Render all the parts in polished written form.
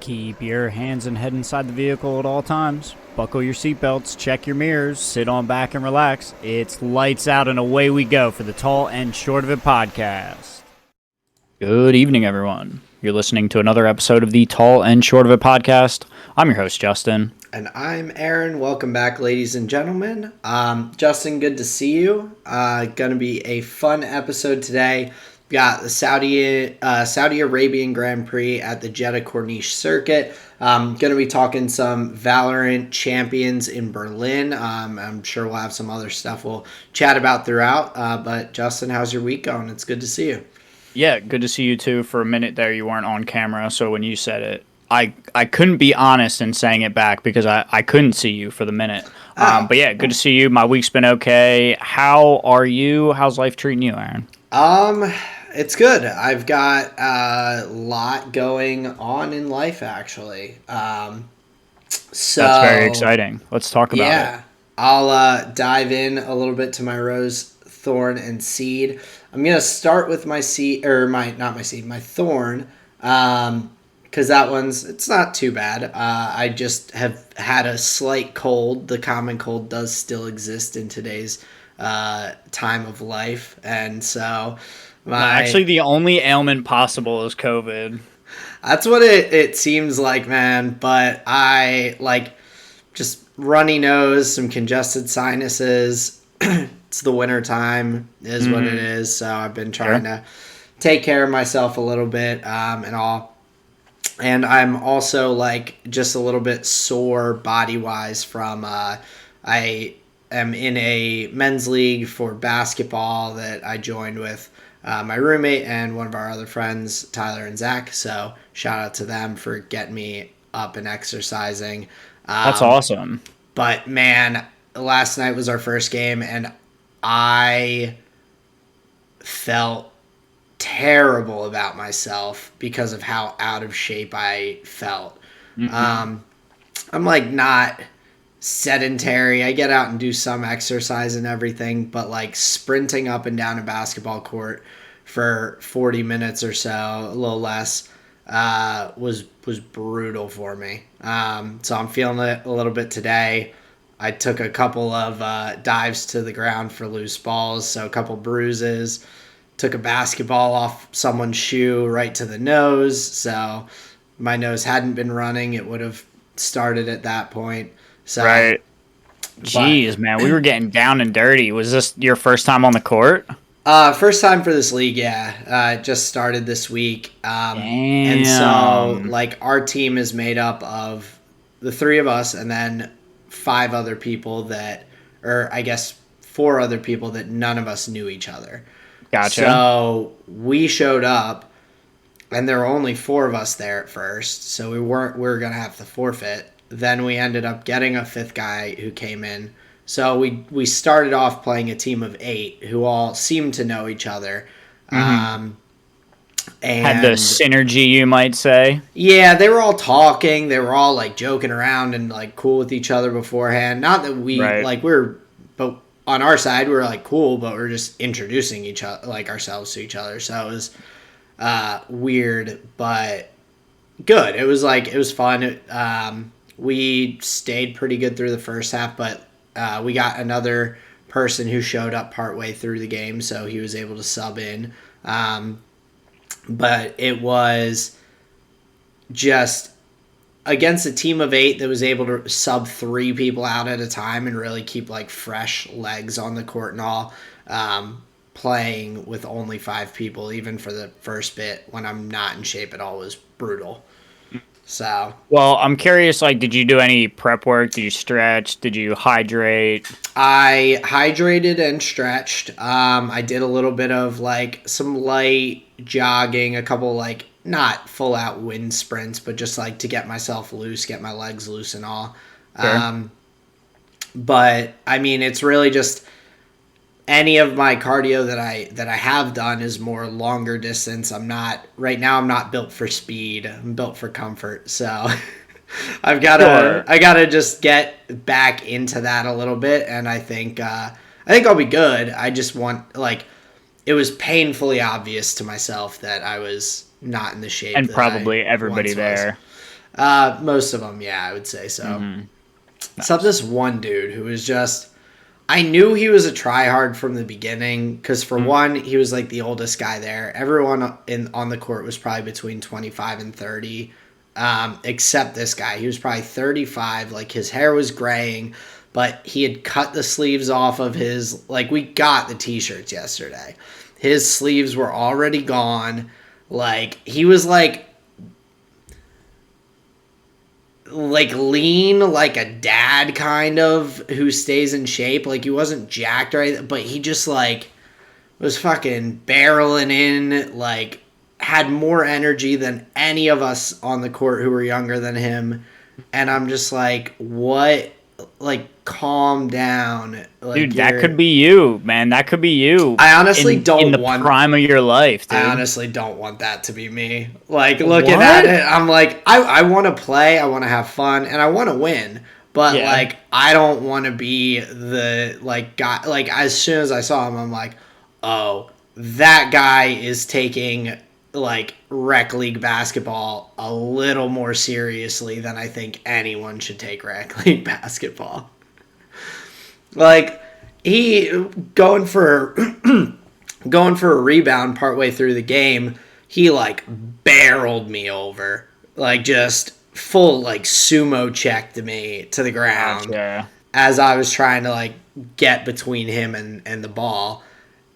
Keep your hands and head inside the vehicle at all times. Buckle your seatbelts, check your mirrors, sit on back and relax. It's lights out and away we go for the Tall and Short of It podcast. Good evening, everyone. You're listening to another episode of the Tall and Short of It podcast. I'm your host, Justin. And I'm Aaron. Welcome back, ladies and gentlemen. Justin, good to see you. Going to be a fun episode today. We got the Saudi Arabian Grand Prix at the Jeddah Corniche circuit. Going to be talking some Valorant Champions in Berlin. I'm sure we'll have some other stuff we'll chat about throughout. But Justin, how's your week going? It's good to see you. Yeah, good to see you too. For a minute there, you weren't on camera, so when you said it, I couldn't be honest in saying it back because I couldn't see you for the minute. But yeah, good to see you. My week's been okay. How are you? How's life treating you, Aaron? It's good. I've got a lot going on in life, actually. So that's very exciting. Let's talk about it. Yeah, I'll dive in a little bit to my rose, thorn, and seed. I'm gonna start with my seed, or my thorn. Because that it's not too bad. I just have had a slight cold. The common cold does still exist in today's time of life. And so actually, the only ailment possible is COVID. That's what it seems like, man. But I just runny nose, some congested sinuses. It's the winter time is what it is. So I've been trying to take care of myself a little bit and all. And I'm also just a little bit sore body-wise from I am in a men's league for basketball that I joined with my roommate and one of our other friends, Tyler and Zach. So shout out to them for getting me up and exercising. That's awesome. But man, last night was our first game and I felt terrible about myself because of how out of shape I felt. I'm not sedentary. I get out and do some exercise and everything, but sprinting up and down a basketball court for 40 minutes or so, a little less, was brutal for me. So I'm feeling it a little bit today. I took a couple of dives to the ground for loose balls, so a couple bruises. Took a basketball off someone's shoe right to the nose, so my nose hadn't been running. It would have started at that point. So, right. Jeez, man, we were getting down and dirty. Was this your first time on the court? First time for this league, yeah. It just started this week. And so, our team is made up of the three of us and then five other people or I guess four other people that none of us knew each other. Gotcha. So we showed up, and there were only four of us there at first, so we were going to have to forfeit. Then we ended up getting a fifth guy who came in. So we started off playing a team of 8 who all seemed to know each other. And had the synergy, you might say. Yeah, they were all talking. They were all joking around and cool with each other beforehand. Not that we but on our side, we were cool, but we're just introducing each other, ourselves to each other. So it was weird, but good. It was it was fun. We stayed pretty good through the first half, but we got another person who showed up partway through the game, so he was able to sub in. But it was just against a team of 8 that was able to sub 3 people out at a time and really keep fresh legs on the court and all, playing with only 5 people, even for the first bit when I'm not in shape at all, was brutal. So, well, I'm curious, did you do any prep work? Did you stretch? Did you hydrate? I hydrated and stretched. I did a little bit of some light jogging, a couple not full out wind sprints, but just to get myself loose, get my legs loose and all. Sure. But I mean, it's really just any of my cardio that I have done is more longer distance. Right now I'm not built for speed. I'm built for comfort. So I gotta just get back into that a little bit. And I think I'll be good. I just want it was painfully obvious to myself that I was not in the shape. And probably everybody there. Most of them, yeah, I would say so. Mm-hmm. Except this one dude who was just, I knew he was a tryhard from the beginning because for one, he was like the oldest guy there. Everyone on the court was probably between 25 and 30, except this guy. He was probably 35. Like his hair was graying, but he had cut the sleeves off of his, like we got the t-shirts yesterday. His sleeves were already gone. Like he was like lean, like a dad kind of who stays in shape. Like he wasn't jacked or anything, but he just like was fucking barreling in, like had more energy than any of us on the court who were younger than him. And I'm just like, what? Like, calm down. Like, dude, that could be you, man. That could be you. I honestly don't in the want prime of your life, dude. I honestly don't want that to be me. Like, looking at it, I'm like, I want to play, I want to have fun, and I want to win. But like, I don't want to be the like guy. Like, as soon as I saw him, I'm like, oh, that guy is taking like rec league basketball a little more seriously than I think anyone should take rec league basketball. Like, he going for a rebound partway through the game, he like barreled me over, like just full like sumo checked me to the ground as I was trying to like get between him and the ball.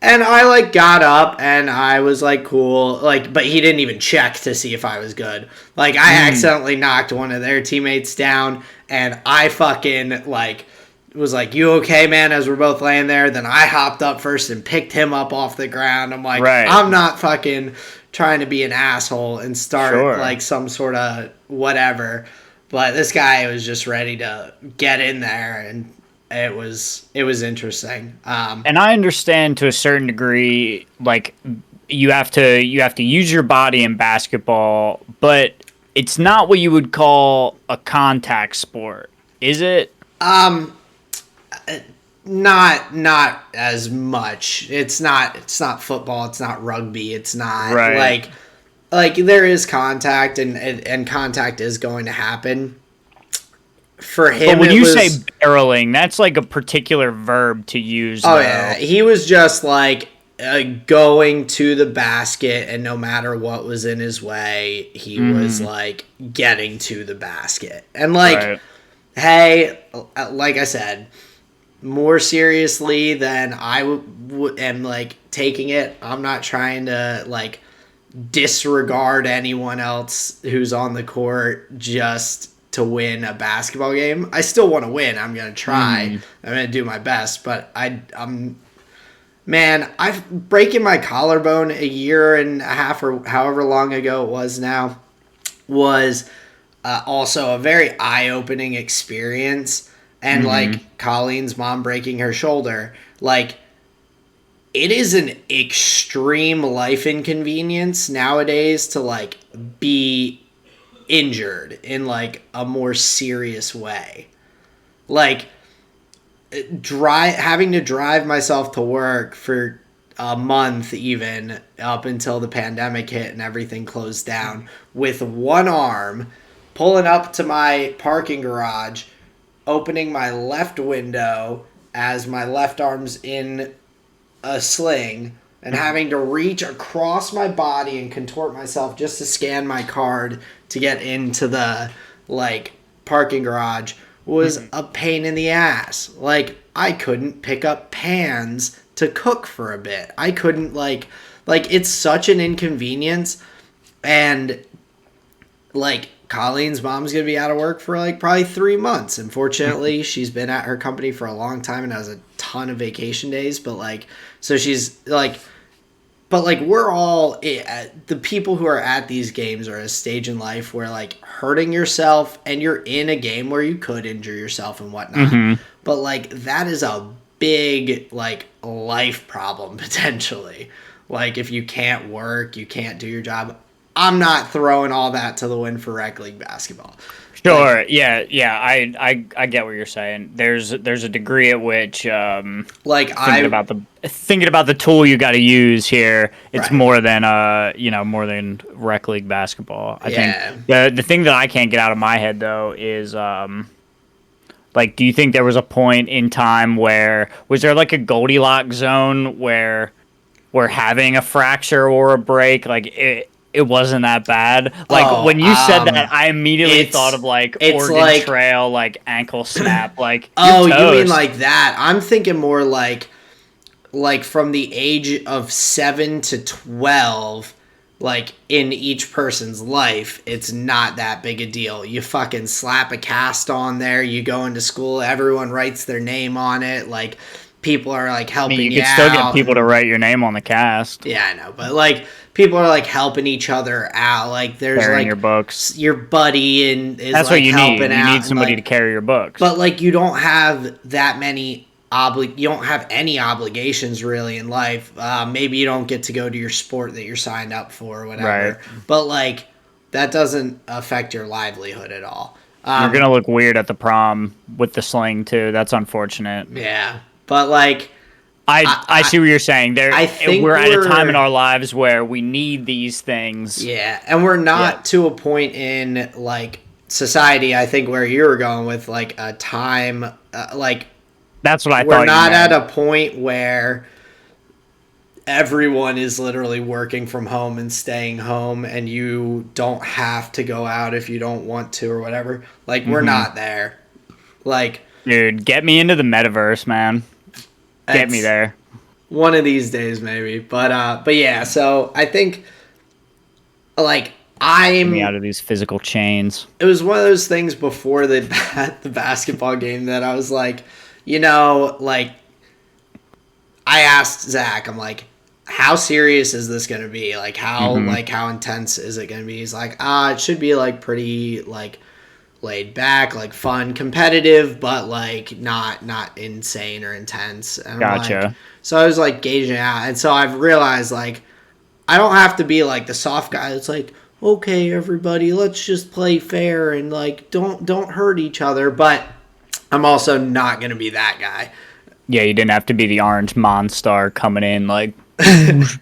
And I like got up and I was like cool, like, but he didn't even check to see if I was good. Like I accidentally knocked one of their teammates down and I fucking like was like, you okay, man, as we're both laying there. Then I hopped up first and picked him up off the ground. I'm like, I'm not fucking trying to be an asshole and start like some sort of whatever. But this guy was just ready to get in there, and it was interesting. And I understand to a certain degree, like you have to use your body in basketball, but it's not what you would call a contact sport, is it? Not as much. It's not football. It's not rugby. It's not like there is contact and contact is going to happen. For him, but when you say barreling, that's like a particular verb to use. Oh yeah, he was just like going to the basket, and no matter what was in his way, he was like getting to the basket. And like, hey, like I said, more seriously than I am like taking it. I'm not trying to like disregard anyone else who's on the court just to win a basketball game. I still want to win. I'm going to try. I'm going to do my best, but I'm breaking my collarbone a year and a half or however long ago it was now was also a very eye-opening experience. And like Colleen's mom breaking her shoulder, like it is an extreme life inconvenience nowadays to like be injured in like a more serious way. Like having to drive myself to work for a month, even up until the pandemic hit and everything closed down, with one arm, pulling up to my parking garage, opening my left window as my left arm's in a sling, and having to reach across my body and contort myself just to scan my card to get into the like parking garage was a pain in the ass. Like I couldn't pick up pans to cook for a bit. I couldn't like it's such an inconvenience. And like Colleen's mom's gonna be out of work for like probably 3 months. Unfortunately, she's been at her company for a long time and has a ton of vacation days. But like, so she's like, but like we're all the people who are at these games are at a stage in life where like hurting yourself, and you're in a game where you could injure yourself and whatnot. But like that is a big like life problem potentially. Like if you can't work, you can't do your job. I'm not throwing all that to the wind for rec league basketball. Sure. Like, yeah. I get what you're saying. There's a degree at which thinking about the tool you got to use here. It's more than more than rec league basketball. I think the thing that I can't get out of my head though is like, do you think there was a point in time where was there like a Goldilocks zone where we're having a fracture or a break, like it wasn't that bad? Like, when you said that, I immediately thought of like Oregon Trail, like ankle snap, like you mean like that? I'm thinking more like from the age of 7 to 12. Like, in each person's life, it's not that big a deal. You fucking slap a cast on there, you go into school, everyone writes their name on it, like, people are, like, helping you out. You can still get people to write your name on the cast. Yeah, I know, but, like, people are, like, helping each other out. Like, there's, carrying your books. Your buddy and is, that's like, what you helping need. out. You need somebody to carry your books. But, like, you don't have that many... you don't have any obligations really in life. Maybe you don't get to go to your sport that you're signed up for or whatever. Right. But like that doesn't affect your livelihood at all. You're gonna look weird at the prom with the sling too. That's unfortunate. Yeah, but like I see what you're saying. I think we're at a time in our lives where we need these things. Yeah, and we're not to a point in like society. I think where you were going with like a time like. That's what I thought. We're not at a point where everyone is literally working from home and staying home and you don't have to go out if you don't want to or whatever. Like, we're not there. Like, dude, get me into the metaverse, man. Get me there. One of these days, maybe. But yeah, so I think, like, get me out of these physical chains. It was one of those things before the basketball game that I was like, you know, like, I asked Zach, I'm like, how serious is this going to be? Like, how intense is it going to be? He's like, it should be, like, pretty, like, laid back, like, fun, competitive, but, like, not insane or intense. And gotcha. Like, so I was, like, gauging it out. And so I've realized, like, I don't have to be, like, the soft guy that's like, okay, everybody, let's just play fair and, like, don't hurt each other. But I'm also not going to be that guy. Yeah, you didn't have to be the orange Monstar coming in like... Yeah,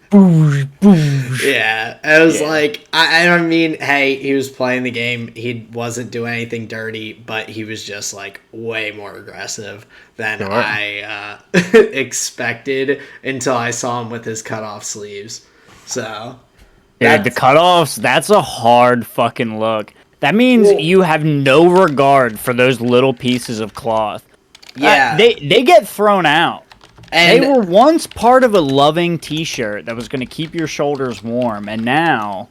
I was like, I don't mean, hey, he was playing the game. He wasn't doing anything dirty, but he was just, like, way more aggressive than I expected until I saw him with his cutoff sleeves. So... Dude, the cutoffs, that's a hard fucking look. That means you have no regard for those little pieces of cloth. Yeah. They get thrown out. And they were once part of a loving t-shirt that was going to keep your shoulders warm, and now...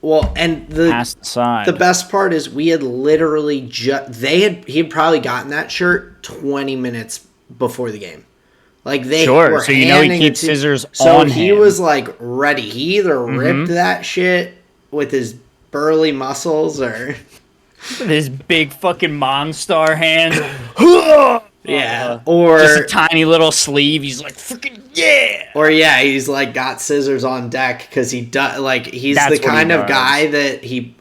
Well, and the best part is we had literally he had probably gotten that shirt 20 minutes before the game. Like, they were so you know he keeps scissors on him. So he was, like, ready. He either ripped that shit with his burly muscles or... with his big fucking Monstar hands. Yeah. Or... just a tiny little sleeve. He's like, freaking yeah! Or, yeah, he's, like, got scissors on deck because he does... Like, he's the kind of guy that he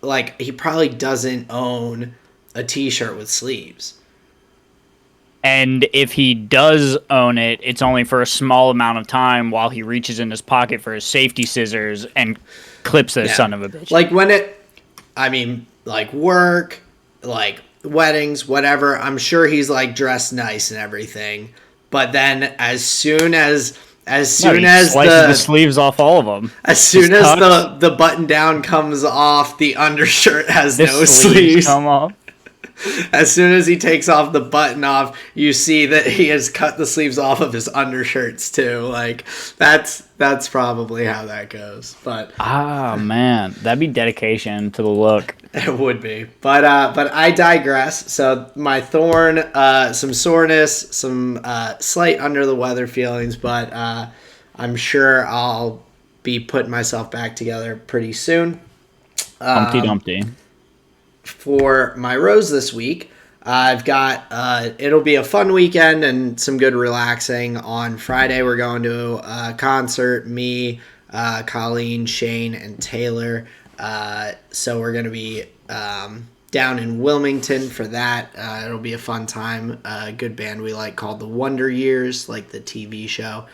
probably doesn't own a t-shirt with sleeves. And if he does own it, it's only for a small amount of time while he reaches in his pocket for his safety scissors and clips the son of a bitch. Like, like, work, like, weddings, whatever, I'm sure he's, like, dressed nice and everything. But then as soon as the sleeves off all of them. As soon as the button down comes off, the undershirt has no sleeves. Come off. As soon as he takes off the button off, you see that he has cut the sleeves off of his undershirts too. Like, that's probably how that goes. But man, that'd be dedication to the look. It would be. But I digress. So my thorn, some soreness, some slight under the weather feelings, but I'm sure I'll be putting myself back together pretty soon. Humpty Dumpty. For my rose this week, I've got it'll be a fun weekend and some good relaxing. On Friday, we're going to a concert. Me, Colleen, Shane, and Taylor. So we're going to be down in Wilmington for that. It'll be a fun time. A good band we like called the Wonder Years, like the TV show.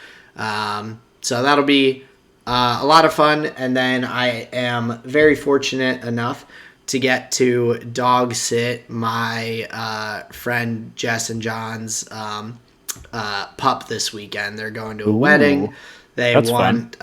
So that'll be a lot of fun. And then I am very fortunate enough to get to dog sit my friend Jess and John's pup this weekend. They're going to a wedding. They want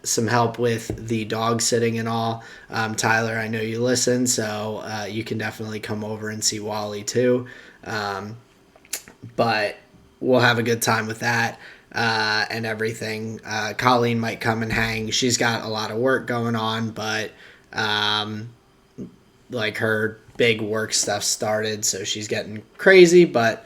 some help with the dog sitting and all. Tyler, I know you listen, so you can definitely come over and see Wally too. But we'll have a good time with that and everything. Colleen might come and hang. She's got a lot of work going on, but like her big work stuff started, so she's getting crazy, but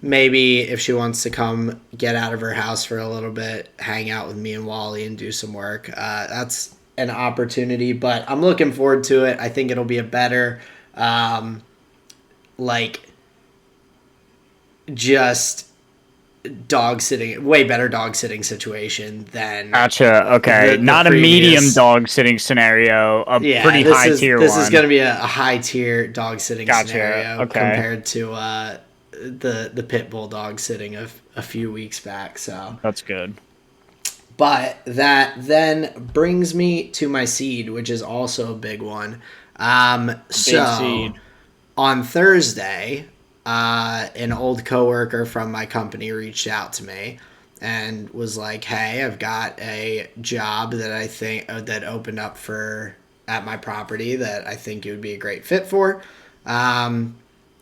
maybe if she wants to come get out of her house for a little bit, hang out with me and Wally and do some work, that's an opportunity, but I'm looking forward to it. I think it'll be a better just dog sitting, way better dog sitting situation than Gotcha. Okay, not previous, a medium dog sitting scenario, a pretty high tier one. This is going to be a high tier dog sitting scenario compared to the pit bull dog sitting a few weeks back. So that's good. But that then brings me to my seed, which is also a big one. Seed. On Thursday, an old coworker from my company reached out to me and was like, "Hey, I've got a job that I think that opened up at my property that I think you would be a great fit for.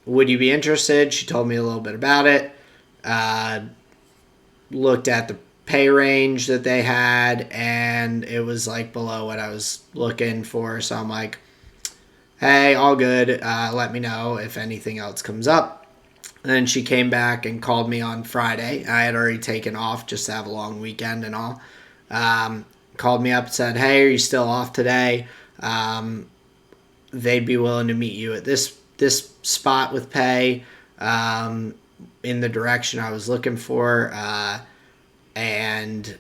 Would you be interested?" She told me a little bit about it. Looked at the pay range that they had, and it was like below what I was looking for. So I'm like, "Hey, all good. Let me know if anything else comes up." And then she came back and called me on Friday. I had already taken off just to have a long weekend and all. Called me up and said, "Hey, are you still off today? They'd be willing to meet you at this spot with pay in the direction I was looking for." And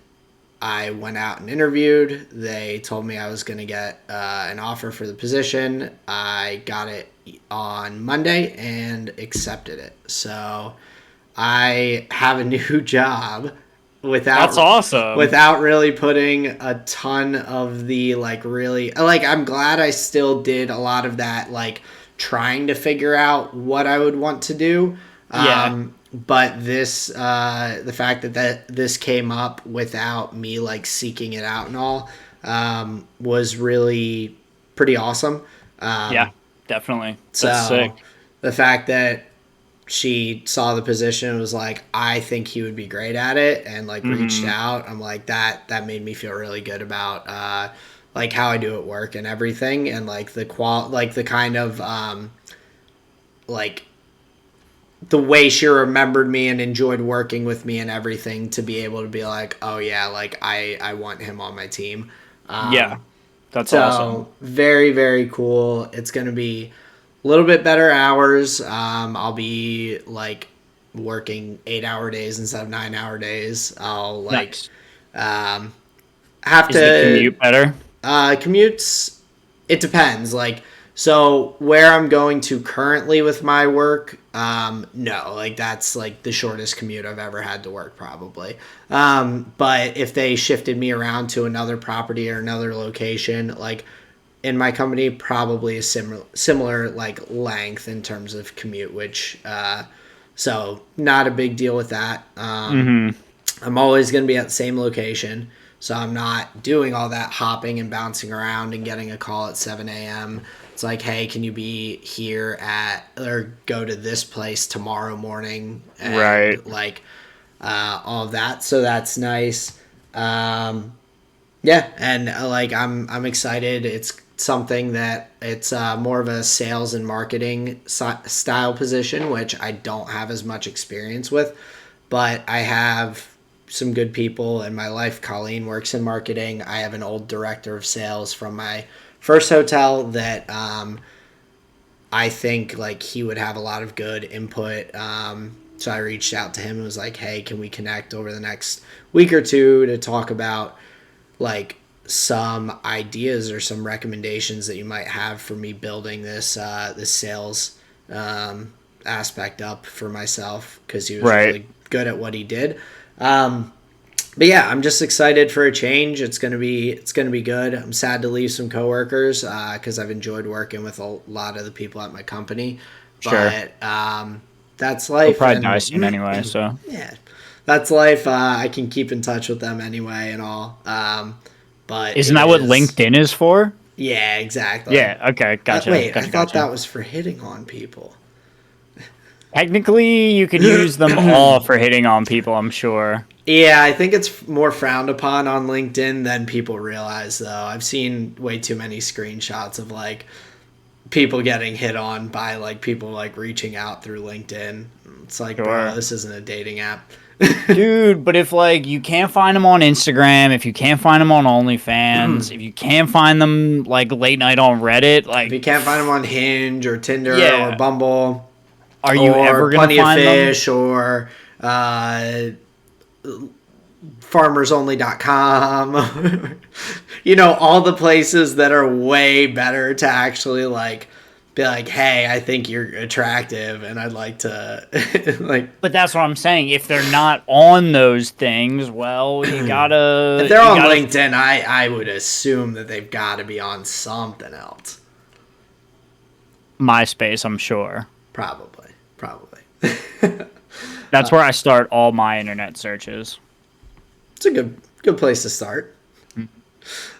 I went out and interviewed. They told me I was going to get an offer for the position. I got it on Monday and accepted it. So I have a new job That's awesome. Without really putting a ton of the I'm glad I still did a lot of that, trying to figure out what I would want to do. But this, the fact that this came up without me seeking it out and all, was really pretty awesome. Yeah, definitely. That's sick. The fact that she saw the position and was like, "I think he would be great at it," and reached out, I'm like, that made me feel really good about how I do at work and everything, and the kind of the way she remembered me and enjoyed working with me and everything, to be able to be like, "Oh yeah, I want him on my team." That's awesome. Very, very cool. It's going to be a little bit better hours. I'll be working 8-hour days instead of 9-hour days. I'll nice. Have Is the commute better? Commutes, it depends. So where I'm going to currently with my work, no, that's the shortest commute I've ever had to work, probably. But if they shifted me around to another property or another location, in my company, probably a similar length in terms of commute, which, so not a big deal with that. I'm always going to be at the same location, so I'm not doing all that hopping and bouncing around and getting a call at 7 a.m. It's like, "Hey, can you be here or go to this place tomorrow morning?" And right. All of that. So that's nice. And I'm excited. It's something that it's more of a sales and marketing style position, which I don't have as much experience with, but I have some good people in my life. Colleen works in marketing. I have an old director of sales from my first hotel that I think he would have a lot of good input. So I reached out to him and was like, "Hey, can we connect over the next week or two to talk about some ideas or some recommendations that you might have for me building this this sales aspect up for myself, because he was really good at what he did. But yeah, I'm just excited for a change. It's gonna be good. I'm sad to leave some coworkers because I've enjoyed working with a lot of the people at my company. But that's life. We'll probably die soon anyway, so yeah, that's life. I can keep in touch with them anyway and all. But isn't that what LinkedIn is for? Yeah, exactly. Yeah. Okay. Gotcha. Wait, I thought that was for hitting on people. Technically, you could use them all for hitting on people, I'm sure. Yeah, I think it's more frowned upon on LinkedIn than people realize, though. I've seen way too many screenshots of, like, people getting hit on by, like, people, like, reaching out through LinkedIn. It's like, bro, this isn't a dating app. Dude, but if, like, you can't find them on Instagram, if you can't find them on OnlyFans, if you can't find them, like, late night on Reddit, like... If you can't find them on Hinge or Tinder or Bumble... Are you ever going to find them? Plenty of Fish or farmersonly.com. You know, all the places that are way better to actually, like, be like, hey, I think you're attractive and I'd like to, like... But that's what I'm saying. If they're not on those things, well, you gotta... If they're on LinkedIn, I would assume that they've got to be on something else. MySpace, I'm sure. Probably. That's where I start all my internet searches. It's a good place to start.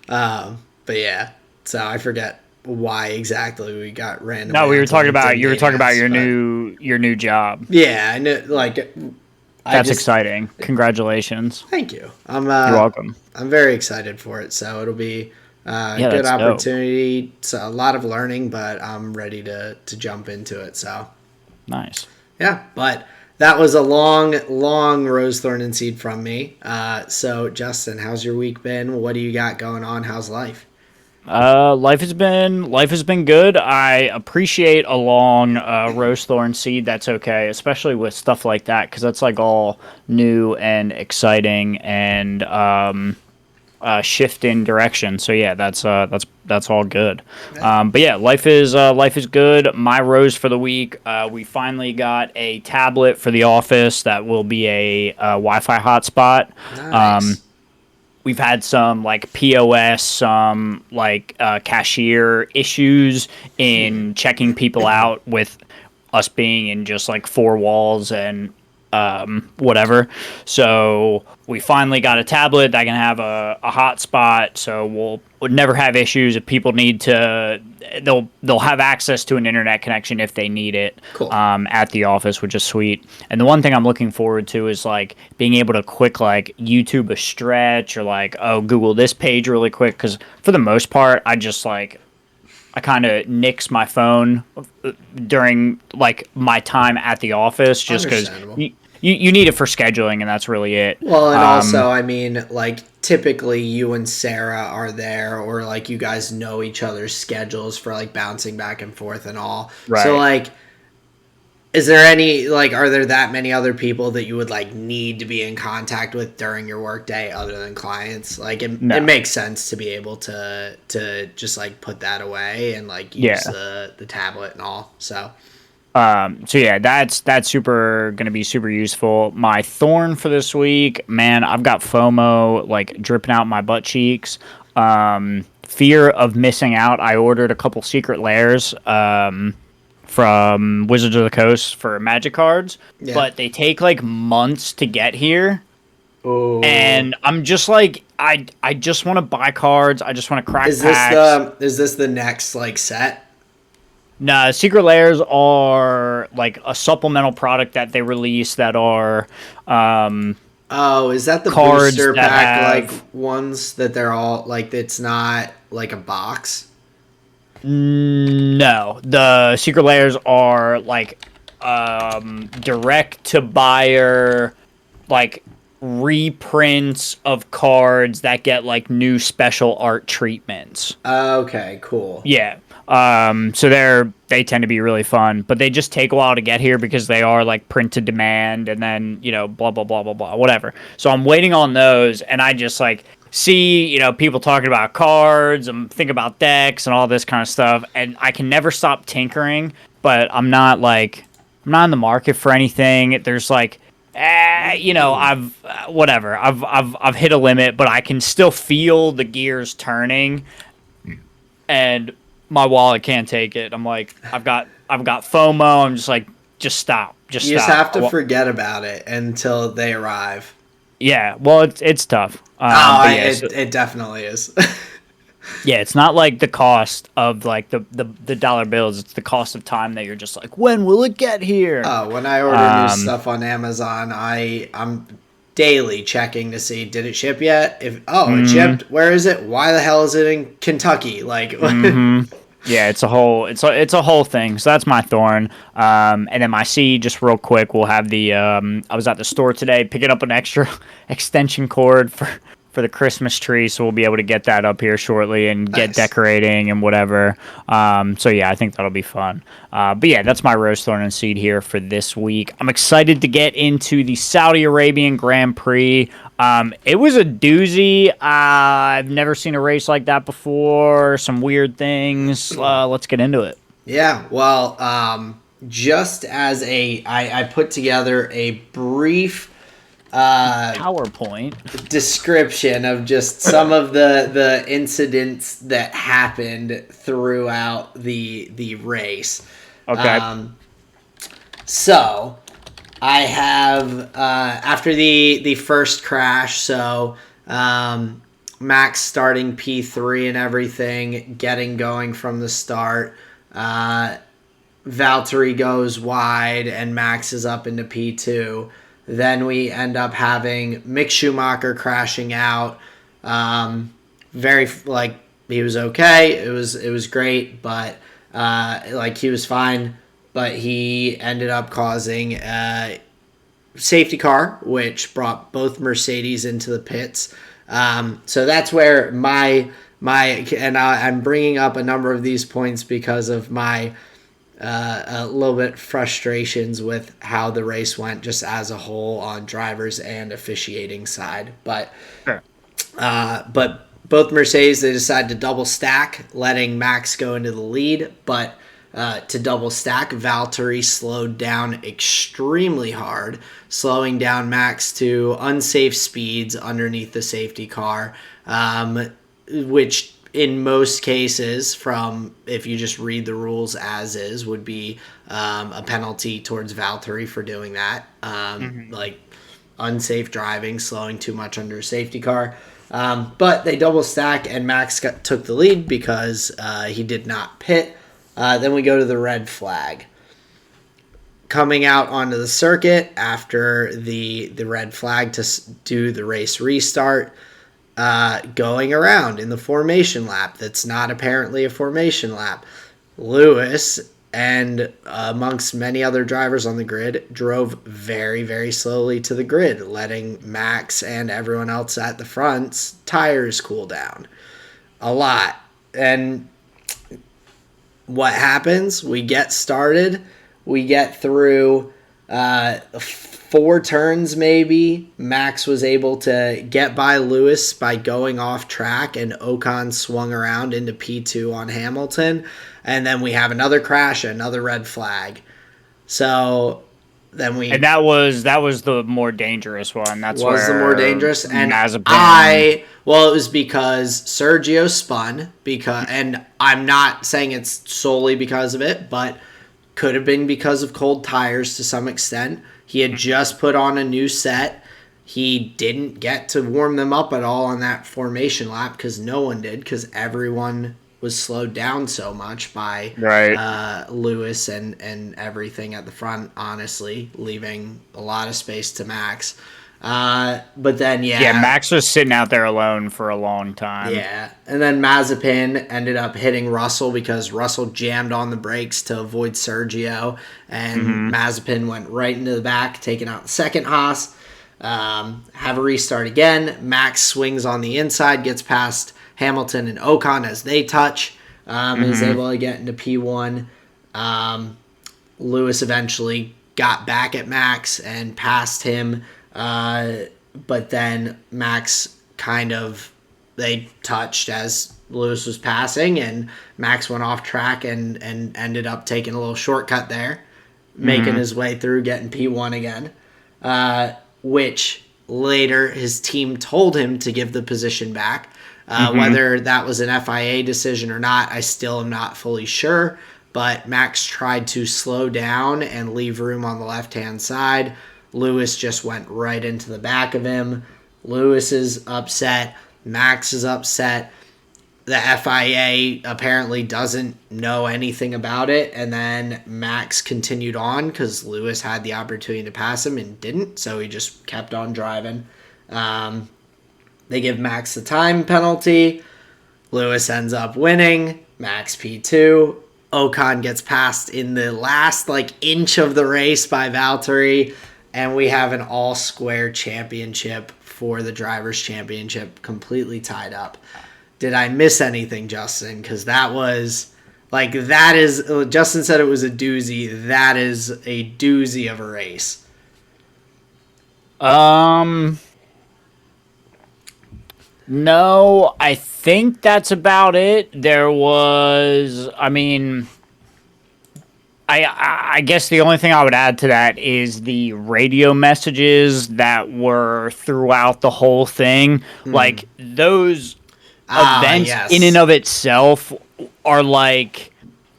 But yeah, so I forget why exactly we got random. No, we were talking about your new job. Yeah, I know. Like, that's exciting. Congratulations. Thank you. You're welcome. I'm very excited for it. So it'll be a good opportunity. Dope. So a lot of learning, but I'm ready to jump into it. So nice. Yeah, but that was a long rose, thorn, and seed from me. So, Justin, how's your week been? What do you got going on? How's life? Life has been good. I appreciate a long rose, thorn, seed. That's okay, especially with stuff like that, because that's like all new and exciting and shift in direction. So yeah, that's all good. But yeah, life is good. My rose for the week, we finally got a tablet for the office that will be a Wi-Fi hotspot. Nice. We've had some like POS, some like cashier issues in checking people out with us being in just like four walls and whatever. So we finally got a tablet that can have a hotspot, so we'll never have issues. If people need to, they'll have access to an internet connection if they need it. Cool. At the office, which is sweet. And the one thing I'm looking forward to is like being able to quick like YouTube a stretch or like Google this page really quick, because for the most part I just like I kind of nix my phone during like my time at the office just because you need it for scheduling, and that's really it. Well, and also, I mean, like, typically you and Sarah are there, or, like, you guys know each other's schedules for, like, bouncing back and forth and all. Right. So, like, is there any, like, are there that many other people that you would, like, need to be in contact with during your workday other than clients? Like, it makes sense to be able to just, like, put that away and, like, use the tablet and all, so... So yeah, that's super gonna be super useful. My thorn for this week, man, I've got FOMO like dripping out my butt cheeks. Fear of missing out. I ordered a couple secret lairs from Wizards of the Coast for Magic cards, but they take like months to get here. Oh. And I'm just like, I just want to buy cards. I just want to crack packs. Is this the next like set? No, secret lairs are like a supplemental product that they release that are is that the cards booster that pack have, like ones that they're all like it's not like a box? No, the secret lairs are like direct to buyer, like reprints of cards that get like new special art treatments. Okay, cool. Yeah. So they tend to be really fun, but they just take a while to get here because they are like print to demand and then, you know, blah, blah, blah, blah, blah, whatever. So I'm waiting on those, and I just like, see, people talking about cards and think about decks and all this kind of stuff, and I can never stop tinkering, but I'm not in the market for anything. There's I've hit a limit, but I can still feel the gears turning, and my wallet can't take it. I'm like, I've got FOMO. I'm just like, just stop. You just have to forget about it until they arrive. Yeah, well, it's tough. It definitely is. Yeah, it's not like the cost of like the dollar bills. It's the cost of time that you're just like, when will it get here? When I order new stuff on Amazon, I'm daily checking to see, did it ship yet? It shipped. Where is it? Why the hell is it in Kentucky? Like, yeah, it's a whole thing. So that's my thorn. And then my C, just real quick, we'll have the. I was at the store today picking up an extra extension cord for the Christmas tree, so we'll be able to get that up here shortly and get decorating and whatever. So yeah, I think that'll be fun. But yeah, that's my Rose, Thorn, and Seed here for this week. I'm excited to get into the Saudi Arabian Grand Prix. It was a doozy. I've never seen a race like that before. Some weird things. Let's get into it. Yeah, well, just as I put together a brief PowerPoint description of just some of the incidents that happened throughout the race. Okay. So I have after the first crash, so Max starting P3 and everything, getting going from the start. Valtteri goes wide and Max is up into P2. Then we end up having Mick Schumacher crashing out. He was okay. It was great, but he was fine. But he ended up causing a safety car, which brought both Mercedes into the pits. So that's where I'm bringing up a number of these points because of my a little bit frustrations with how the race went just as a whole on drivers and officiating side. But both Mercedes, they decided to double stack, letting Max go into the lead. But to double stack, Valtteri slowed down extremely hard, slowing down Max to unsafe speeds underneath the safety car, which in most cases, from if you just read the rules as is, would be a penalty towards Valtteri for doing that. Like unsafe driving, slowing too much under a safety car. But they double stack and Max took the lead because he did not pit. Then we go to the red flag. Coming out onto the circuit after the red flag to do the race restart. Going around in the formation lap that's not apparently a formation lap. Lewis and amongst many other drivers on the grid drove very, very slowly to the grid, letting Max and everyone else at the front's tires cool down a lot. And what happens? We get started. We get through 4 turns maybe. Max was able to get by Lewis by going off track, and Ocon swung around into P2 on Hamilton. And then we have another crash, another red flag. So then and that was the more dangerous one. That's was where the more dangerous. And Mazepin... it was because Sergio spun, and I'm not saying it's solely because of it, but could have been because of cold tires to some extent. He had just put on a new set. He didn't get to warm them up at all on that formation lap because no one did, because everyone was slowed down so much by Lewis and everything at the front, honestly, leaving a lot of space to Max. But then, Max was sitting out there alone for a long time. Yeah, and then Mazepin ended up hitting Russell because Russell jammed on the brakes to avoid Sergio, and Mazepin went right into the back, taking out the second Haas. Have a restart again. Max swings on the inside, gets past Hamilton and Ocon as they touch, is able to get into P1. Lewis eventually got back at Max and passed him. But then Max kind of they touched as Lewis was passing, and Max went off track and ended up taking a little shortcut there, making his way through, getting P1 again, which later his team told him to give the position back. Whether that was an FIA decision or not, I still am not fully sure, but Max tried to slow down and leave room on the left-hand side. Lewis just went right into the back of him. Lewis is upset. Max is upset. The FIA apparently doesn't know anything about it, and then Max continued on because Lewis had the opportunity to pass him and didn't, so he just kept on driving. They give Max the time penalty. Lewis ends up winning. Max P2. Ocon gets passed in the last inch of the race by Valtteri, and we have an all-square championship for the Drivers' Championship, completely tied up. Did I miss anything, Justin? Because that was, Justin said it was a doozy. That is a doozy of a race. No, I think that's about it. There was, I guess the only thing I would add to that is the radio messages that were throughout the whole thing. Those events in and of itself are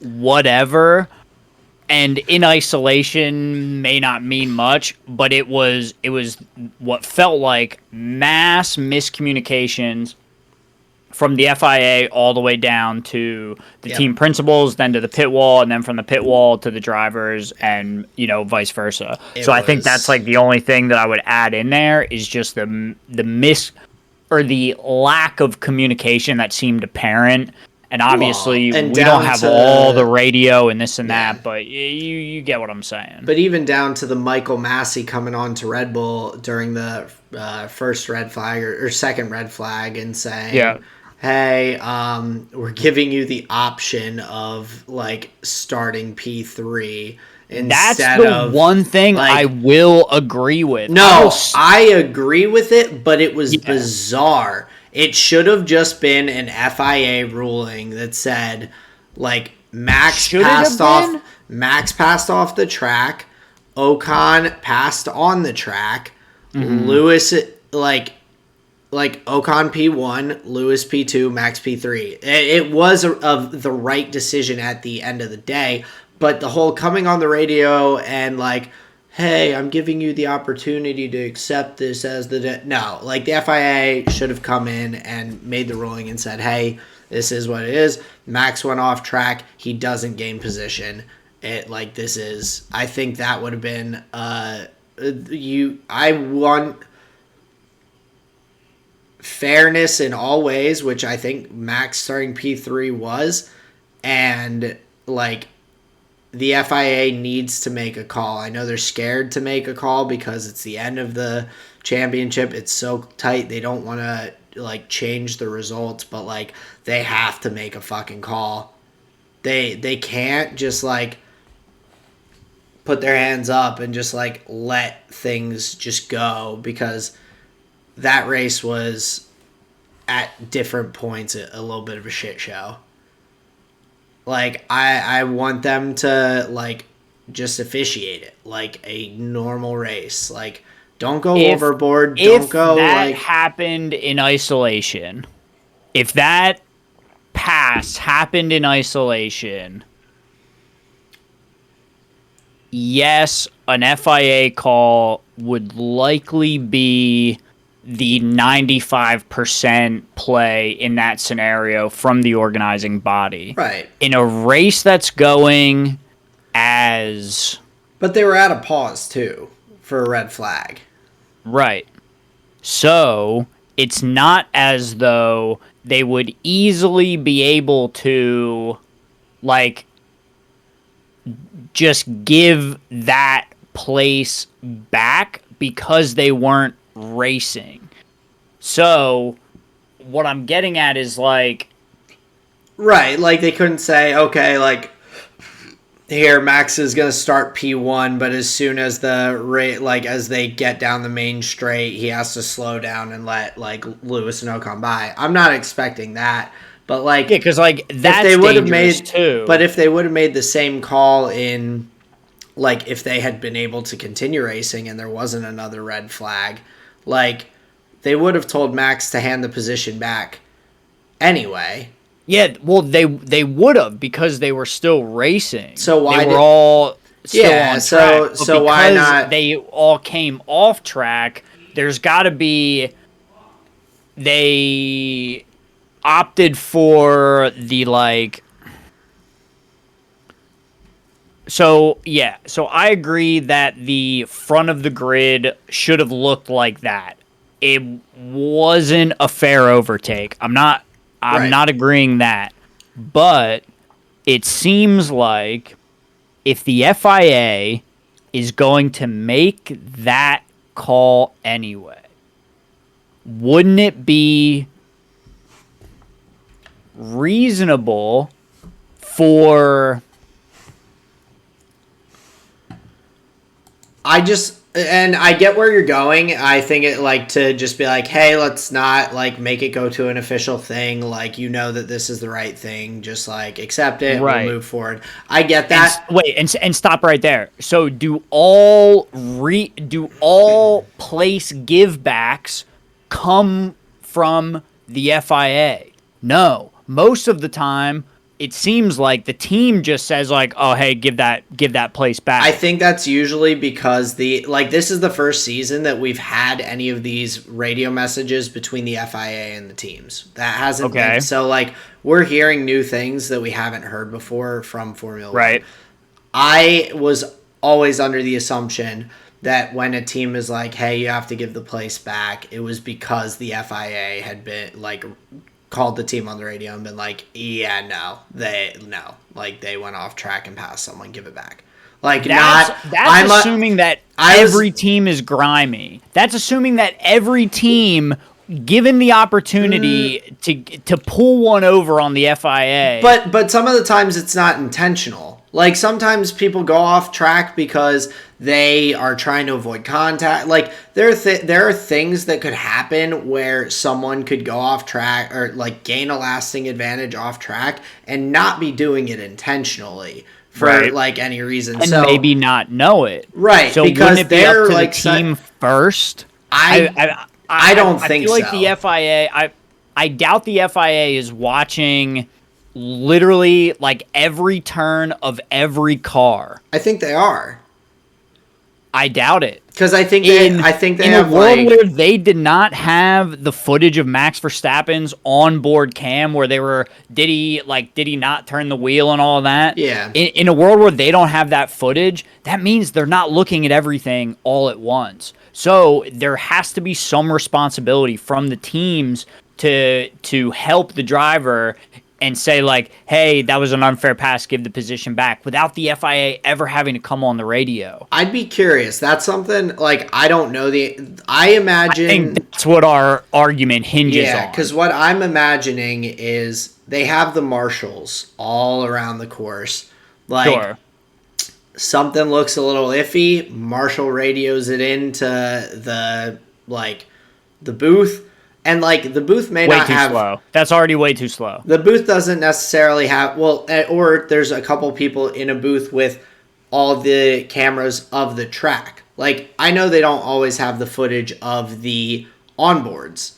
whatever, and in isolation may not mean much, but it was what felt like mass miscommunications from the FIA all the way down to the team principals, then to the pit wall, and then from the pit wall to the drivers, and vice versa. I think that's the only thing that I would add in there is just the lack of communication that seemed apparent. And obviously, we don't have all the radio and this and that, but you get what I'm saying. But even down to the Michael Massey coming on to Red Bull during the first red flag or second red flag and saying, hey, we're giving you the option of starting P3 instead That's the one thing I will agree with. No, I agree with it, but it was bizarre. It should have just been an FIA ruling that said, Max passed off the track, Ocon passed on the track, Lewis, Ocon P1, Lewis P2, Max P3. It was the right decision at the end of the day, but the whole coming on the radio and hey, I'm giving you the opportunity to accept this as no, the FIA should have come in and made the ruling and said, hey, this is what it is. Max went off track. He doesn't gain position. I think that would have been, I want fairness in all ways, which I think Max starting P3 was, and the FIA needs to make a call. I know they're scared to make a call because it's the end of the championship. It's so tight. They don't want to change the results, but they have to make a fucking call. They can't just put their hands up and just let things just go, because that race was at different points a little bit of a shit show. I want them to, just officiate it like a normal race. Don't go overboard. Don't go, that happened in isolation, if that pass happened in isolation, yes, an FIA call would likely be the 95% play in that scenario from the organizing body. Right. In a race that's going as... But they were at a pause, too, for a red flag. Right. So, it's not as though they would easily be able to, just give that place back because they weren't racing. So what I'm getting at is right, they couldn't say, okay, here Max is going to start P1, but as soon as as they get down the main straight, he has to slow down and let like Lewis and Ocon by. I'm not expecting that, but like Yeah, because like that's if they would have dangerous made too. But if they would have made the same call in, like if they had been able to continue racing and there wasn't another red flag, like they would have told Max to hand the position back anyway. Yeah, well, they would have because they were still racing. So why they were all still on track? So why not? They all came off track. There's got to be. They opted for the like. So yeah, so I agree that the front of the grid should have looked like that. It wasn't a fair overtake. I'm not agreeing that. But it seems like if the FIA is going to make that call anyway, wouldn't it be reasonable for... And I get where you're going. I think it like to just be like, hey, let's not like make it go to an official thing. Like, you know that this is the right thing. Just like accept it. Right. We'll move forward. I get that. And stop right there. So do all place givebacks come from the FIA? No. Most of the time, it seems like the team just says like, "Oh, hey, give that place back." I think that's usually because this is the first season that we've had any of these radio messages between the FIA and the teams. That hasn't been. So like we're hearing new things that we haven't heard before from Formula One. Right. I was always under the assumption that when a team is like, "Hey, you have to give the place back," it was because the FIA had been like called the team on the radio and been like, yeah, they went off track and passed someone, give it back. Like that's assuming that every team is grimy. That's assuming that every team, given the opportunity to pull one over on the FIA. But some of the times it's not intentional. Like sometimes people go off track because they are trying to avoid contact. Like there are things that could happen where someone could go off track or like gain a lasting advantage off track and not be doing it intentionally for like any reason. And maybe not know it. Right. So because wouldn't it be they're up to like the team first? I don't think so. I feel like the FIA, I doubt the FIA is watching literally like every turn of every car. I think they are. I doubt it. Because I think they have a world where they did not have the footage of Max Verstappen's onboard cam where they were did he not turn the wheel and all of that? Yeah. In a world where they don't have that footage, that means they're not looking at everything all at once. So there has to be some responsibility from the teams to help the driver and say like, hey, that was an unfair pass, give the position back, without the FIA ever having to come on the radio. I'd be curious. That's something, like, I don't know. I imagine... I think that's what our argument hinges on. Yeah, because what I'm imagining is they have the marshals all around the course. Like, sure. Something looks a little iffy, marshal radios it into the booth. And, like, the booth may not have... Way too slow. That's already way too slow. The booth doesn't necessarily have... Well, or there's a couple people in a booth with all the cameras of the track. Like, I know they don't always have the footage of the onboards,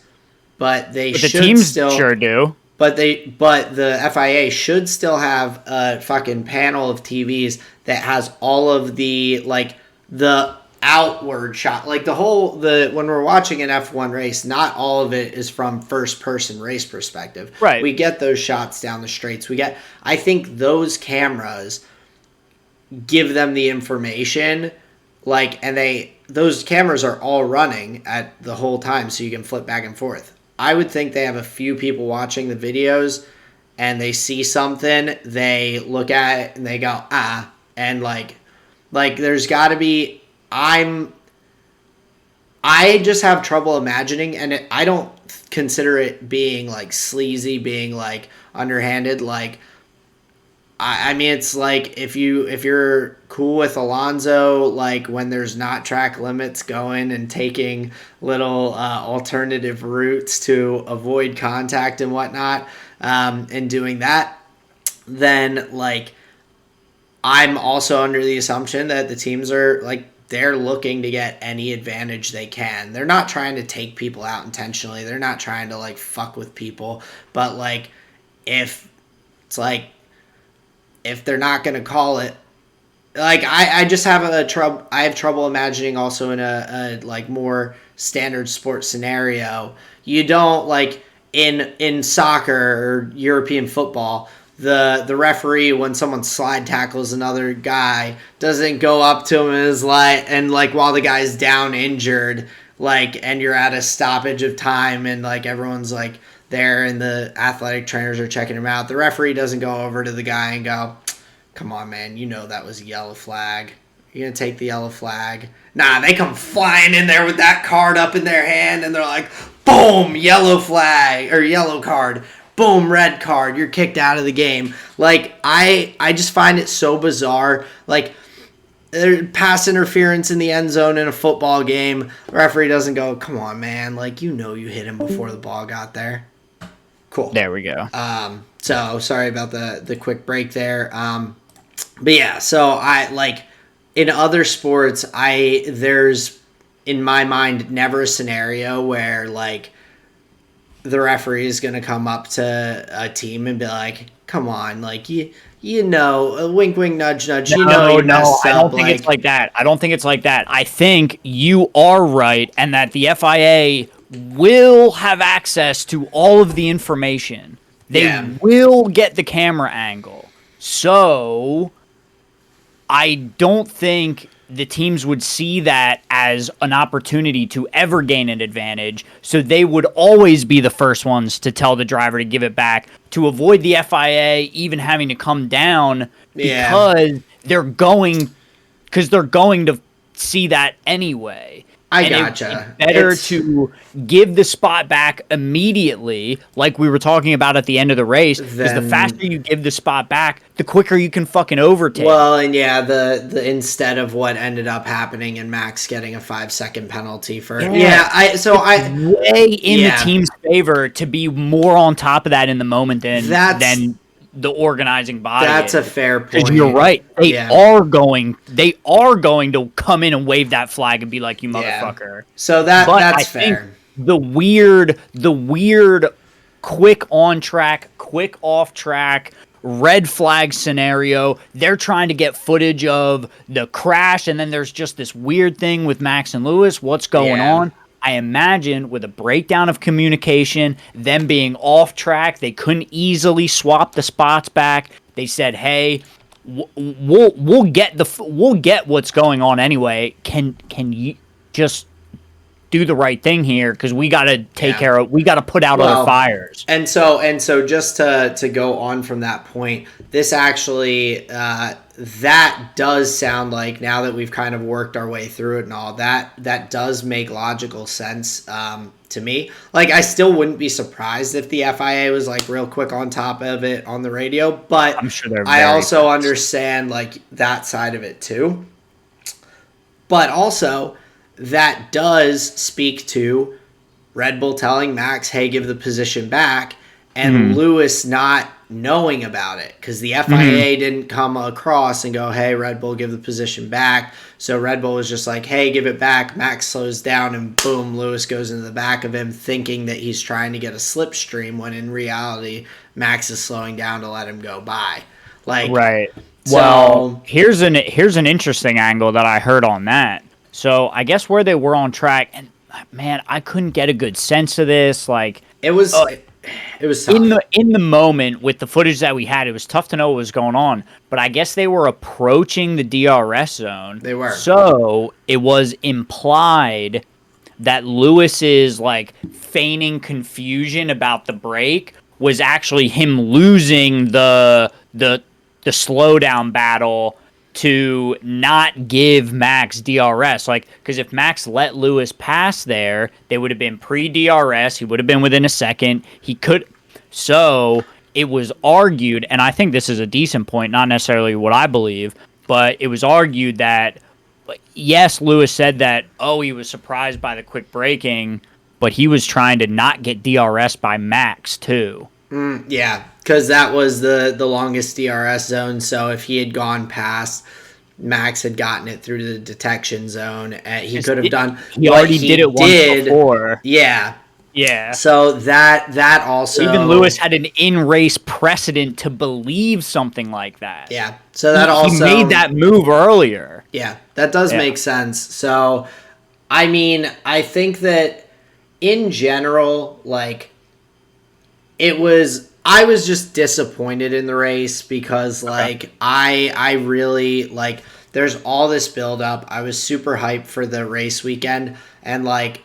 but the teams still... sure do. But the FIA should still have a fucking panel of TVs that has all of the, like, the outward shot, like when we're watching an F1 race, not all of it is from first person race perspective. Right. We get those shots down the straights. I think those cameras give them the information, like, and those cameras are all running at the whole time, so you can flip back and forth. I would think they have a few people watching the videos and they see something, they look at it and they go, and like there's gotta be, I just have trouble imagining, and I don't consider it being like sleazy, being like underhanded. Like I mean, it's like if you're cool with Alonso, like when there's not track limits, going and taking little alternative routes to avoid contact and whatnot, and doing that, then like I'm also under the assumption that the teams are like they're looking to get any advantage they can. They're not trying to take people out intentionally. They're not trying to like fuck with people, but like if it's like if they're not going to call it, like I just have I have trouble imagining also in a like more standard sports scenario. You don't like in soccer or European football, the referee, when someone slide tackles another guy, doesn't go up to him and is like while the guy's down injured, like, and you're at a stoppage of time and like everyone's like there and the athletic trainers are checking him out. The referee doesn't go over to the guy and go, "Come on, man, you know that was a yellow flag. You're going to take the yellow flag." Nah, they come flying in there with that card up in their hand, and they're like, boom, yellow flag, or yellow card. Boom, red card. You're kicked out of the game. Like, I just find it so bizarre. Like, pass interference in the end zone in a football game. The referee doesn't go, "Come on, man. Like, you know you hit him before the ball got there." Cool. There we go. So, sorry about the quick break there. But yeah, so I like in other sports, there's in my mind never a scenario where like the referee is going to come up to a team and be like, "Come on, like you know, wink, wink, nudge, nudge. You know, you messed I up." don't think it's like that. I don't think it's like that. I think you are right, and that the FIA will have access to all of the information. They will get the camera angle. So I don't think the teams would see that as an opportunity to ever gain an advantage. So they would always be the first ones to tell the driver to give it back to avoid the FIA even having to come down because they're going to see that anyway. I gotcha. It's better to give the spot back immediately, like we were talking about at the end of the race, because the faster you give the spot back, the quicker you can fucking overtake. Well, and yeah, the instead of what ended up happening and Max getting a 5-second penalty for way in the team's favor to be more on top of that in the moment than the organizing body. That's a fair point. You're right. They are going to come in and wave that flag and be like, "You motherfucker." So that's fair. The weird quick on track, quick off track, red flag scenario. They're trying to get footage of the crash, and then there's just this weird thing with Max and Lewis. What's going on? I imagine with a breakdown of communication, them being off track, they couldn't easily swap the spots back. They said, "Hey, we'll get what's going on anyway. Can you just do the right thing here, because we got to take care of, we got to put out other fires." And so just to go on from that point, this actually that does sound like, now that we've kind of worked our way through it and all that does make logical sense to me. Like, I still wouldn't be surprised if the FIA was like real quick on top of it on the radio, but I'm sure I also understand like that side of it too. But also, that does speak to Red Bull telling Max, "Hey, give the position back," and Lewis not knowing about it because the FIA didn't come across and go, "Hey, Red Bull, give the position back." So Red Bull was just like, "Hey, give it back." Max slows down and boom, Lewis goes into the back of him, thinking that he's trying to get a slipstream, when in reality Max is slowing down to let him go by. Like, right. So, well, here's an interesting angle that I heard on that. So I guess where they were on track, and man, I couldn't get a good sense of this. Like, it was tough. In the moment with the footage that we had. It was tough to know what was going on, but I guess they were approaching the DRS zone. They were. So it was implied that Lewis's like feigning confusion about the break was actually him losing the slowdown battle to not give Max DRS. Like, because if Max let Lewis pass there, they would have been pre-DRS. He would have been within a second. He could. So it was argued, and I think this is a decent point, not necessarily what I believe, but it was argued that, yes, Lewis said that, oh, he was surprised by the quick braking, but he was trying to not get DRS by Max, too. Yeah, because that was the longest DRS zone, so if he had gone past, Max had gotten it through the detection zone, he could have done... He already did it once before. Yeah. Yeah. So that also... Even Lewis had an in-race precedent to believe something like that. Yeah. So that also... He made that move earlier. Yeah, that does make sense. So, I mean, I think that in general, like, I was just disappointed in the race because, like, I really, like, there's all this build-up. I was super hyped for the race weekend, and, like,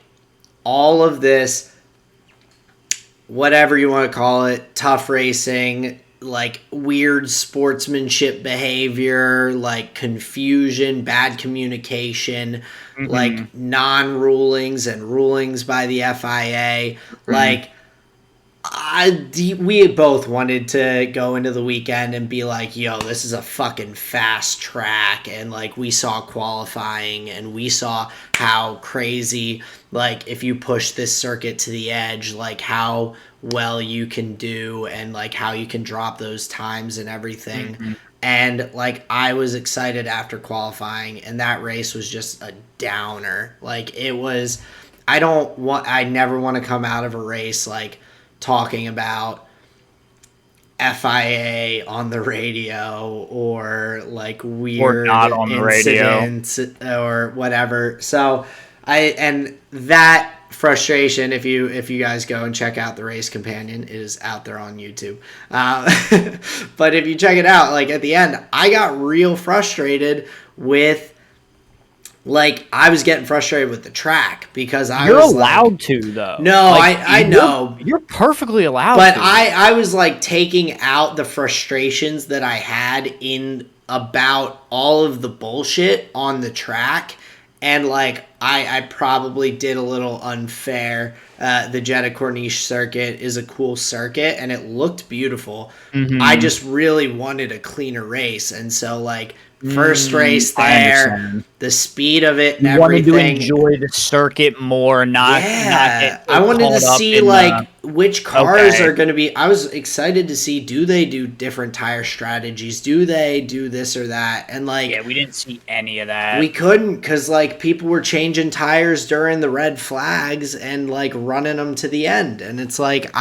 all of this, whatever you want to call it, tough racing, like weird sportsmanship behavior, like confusion, bad communication, like non-rulings and rulings by the FIA. Like, we both wanted to go into the weekend and be like, yo, this is a fucking fast track. And like, we saw qualifying and we saw how crazy, like, if you push this circuit to the edge, like how well you can do and like how you can drop those times and everything. And like, I was excited after qualifying, and that race was just a downer. Like, it was, I never want to come out of a race like talking about FIA on the radio or like weird incidents or whatever. So and that frustration, if you guys go and check out the Race Companion, it is out there on YouTube. But if you check it out, like at the end, I got real frustrated with, like, I was getting frustrated with the track because You're allowed to, though. No, like, I know. You're perfectly allowed but to. I was, like, taking out the frustrations that I had in about all of the bullshit on the track. And, like, I probably did a little unfair. The Jeddah Corniche circuit is a cool circuit, and it looked beautiful. I just really wanted a cleaner race. And so, like, first race there, the speed of it and everything. Wanted to enjoy the circuit more, not I wanted to see, like, which cars are going to be... I was excited to see, do they do different tire strategies? Do they do this or that? And, like... Yeah, we didn't see any of that. We couldn't, because, like, people were changing tires during the red flags and, like, running them to the end. And it's like,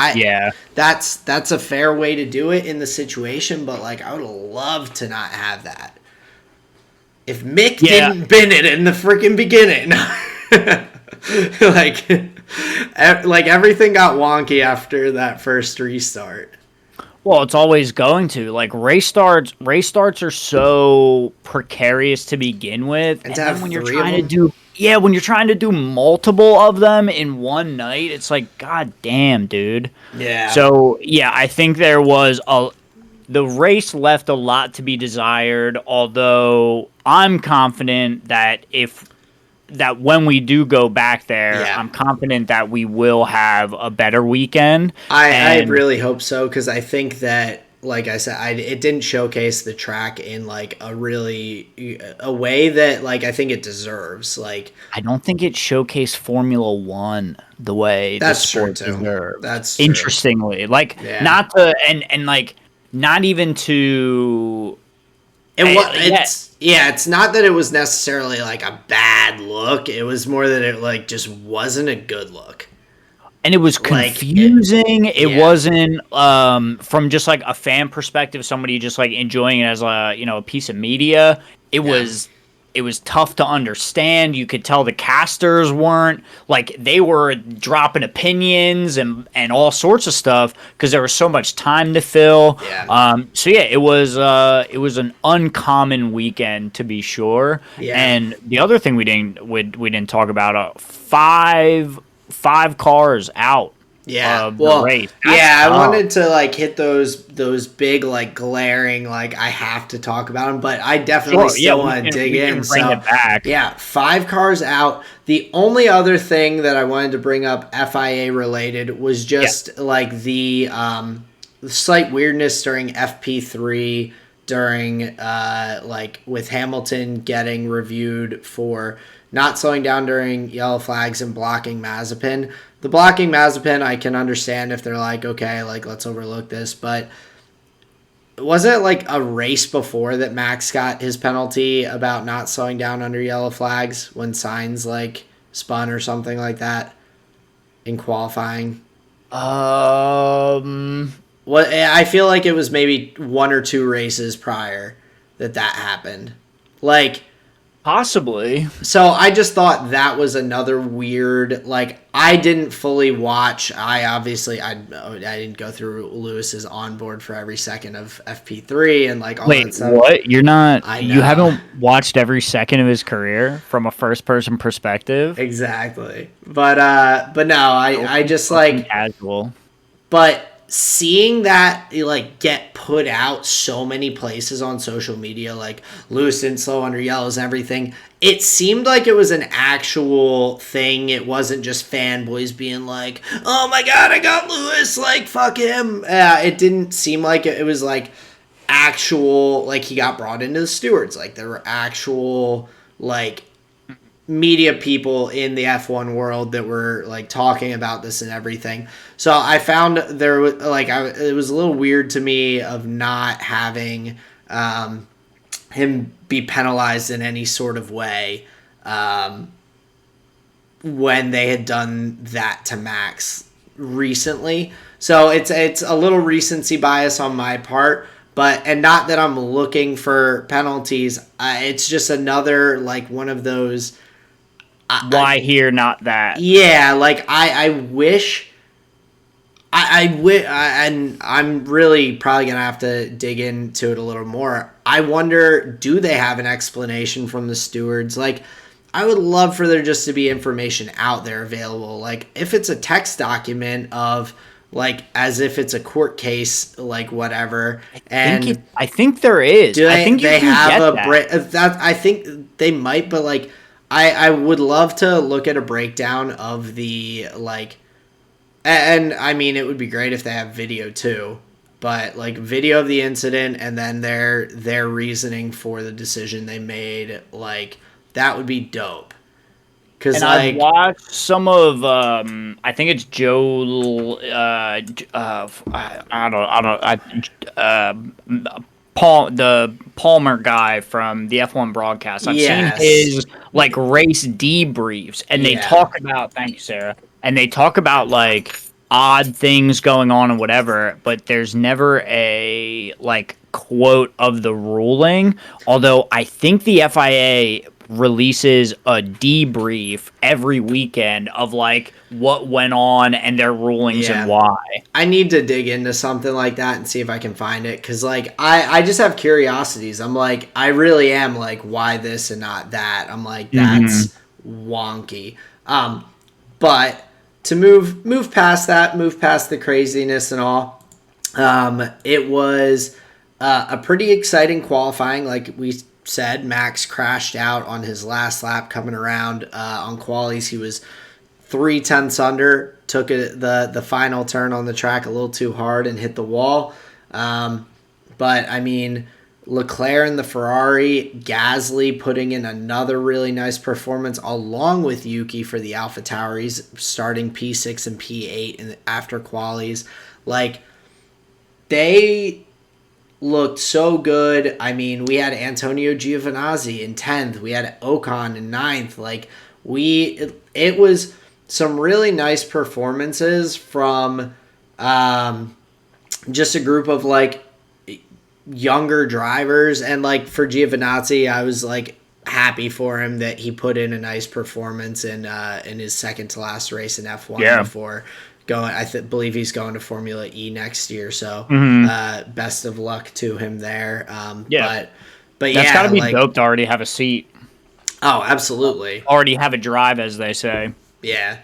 that's a fair way to do it in the situation, but, like, I would love to not have that. If Mick didn't bin it in the freaking beginning. like everything got wonky after that first restart. Well, it's always going to. Like, race starts are so precarious to begin with. And then when you're trying to do multiple of them in one night, it's like, god damn, dude. Yeah. So, yeah, I think there was the race left a lot to be desired, although I'm confident that when we do go back there, I'm confident that we will have a better weekend. I really hope so, because I think that, like I said, it didn't showcase the track in like a way that, like, I think it deserves. Like, I don't think it showcased Formula One the way the sport deserves. That's true. Interestingly, like not to and like not even to. It's not that it was necessarily like a bad look. It was more that it like just wasn't a good look. And it was confusing. It wasn't from just like a fan perspective, somebody just like enjoying it as a piece of media. It was tough to understand. You could tell the casters weren't, like, they were dropping opinions and all sorts of stuff because there was so much time to fill. It was an uncommon weekend, to be sure. And the other thing we didn't talk about, five cars out. The race. I wanted to like hit those big, like, glaring, like, I have to talk about them, but I definitely still want to dig in. Bring it back. 5 cars out. The only other thing that I wanted to bring up FIA related was just like the slight weirdness during FP3 during like with Hamilton getting reviewed for not slowing down during yellow flags and blocking Mazepin. The blocking Mazepin, I can understand if they're like, okay, like let's overlook this, but wasn't it like a race before that Max got his penalty about not slowing down under yellow flags when Sainz like spun or something like that in qualifying? What I feel like it was maybe 1 or 2 races prior that happened. Like, Possibly. so I just thought that was another weird, like, I didn't fully watch. I didn't go through Lewis's onboard for every second of FP3 and like all that stuff. What? You're not, I you know. haven't watched every second of his career from a first person perspective? Exactly. But no, I just like, Casual. but seeing that like get put out so many places on social media, like Lewis didn't slow under yellows and everything, it seemed like it was an actual thing. It wasn't just fanboys being like, oh my god, I got Lewis, like fuck him. It didn't seem like it was like actual, like he got brought into the stewards, like there were actual like media people in the F1 world that were like talking about this and everything. So I found there was like it was a little weird to me of not having him be penalized in any sort of way when they had done that to Max recently. So it's a little recency bias on my part. And not that I'm looking for penalties. It's just another like one of those. Why here, not that? Yeah, like I wish. And I'm really probably gonna have to dig into it a little more. I wonder, do they have an explanation from the stewards? Like, I would love for there just to be information out there available. Like, if it's a text document of like as if it's a court case, like whatever. And I think there is. I think they have I think they might, but like. I would love to look at a breakdown of the, like, and I mean, it would be great if they have video too, but like video of the incident and then their reasoning for the decision they made, like, that would be dope. And like, I watched some of, I think it's Joe, the Palmer guy from the F1 broadcast. I've seen his like race debriefs, and they talk about. Thank you, Sarah. And they talk about like odd things going on and whatever, but there's never a like quote of the ruling. Although I think the FIA releases a debrief every weekend of like what went on and their rulings and why. I need to dig into something like that and see if I can find it, because like I just have curiosities. I'm like, I really am like, why this and not that? I'm like, that's wonky. But to move past that, move past the craziness and all, it was a pretty exciting qualifying. Like we said, Max crashed out on his last lap coming around on qualies. He was 0.3 under, took the final turn on the track a little too hard and hit the wall. But I mean, Leclerc in the Ferrari, Gasly putting in another really nice performance along with Yuki for the AlphaTauris, starting P6 and P8 after qualies. Like, they looked so good. I mean, we had Antonio Giovinazzi in 10th. We had Ocon in 9th. Like, it was some really nice performances from just a group of, like, younger drivers. And, like, for Giovinazzi, I was, like, happy for him that he put in a nice performance in his second to last race in F1 before going. Believe he's going to Formula E next year, so best of luck to him there. But that's got to be dope to already have a seat. Oh, absolutely. Already have a drive, as they say. Yeah.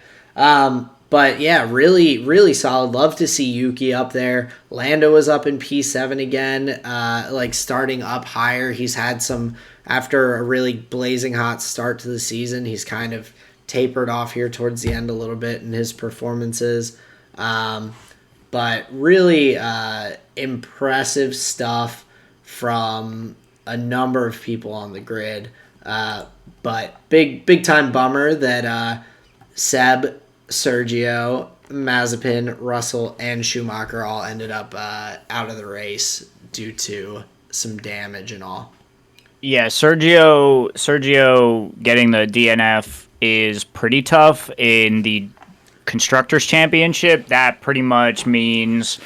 But yeah, really, really solid. Love to see Yuki up there. Lando was up in P7 again, like starting up higher. He's had some, after a really blazing hot start to the season, he's kind of tapered off here towards the end a little bit in his performances. But But really impressive stuff from a number of people on the grid. But big time bummer that Seb, Sergio, Mazepin, Russell, and Schumacher all ended up out of the race due to some damage and all. Yeah, Sergio getting the DNF is pretty tough in the Constructors Championship. That pretty much means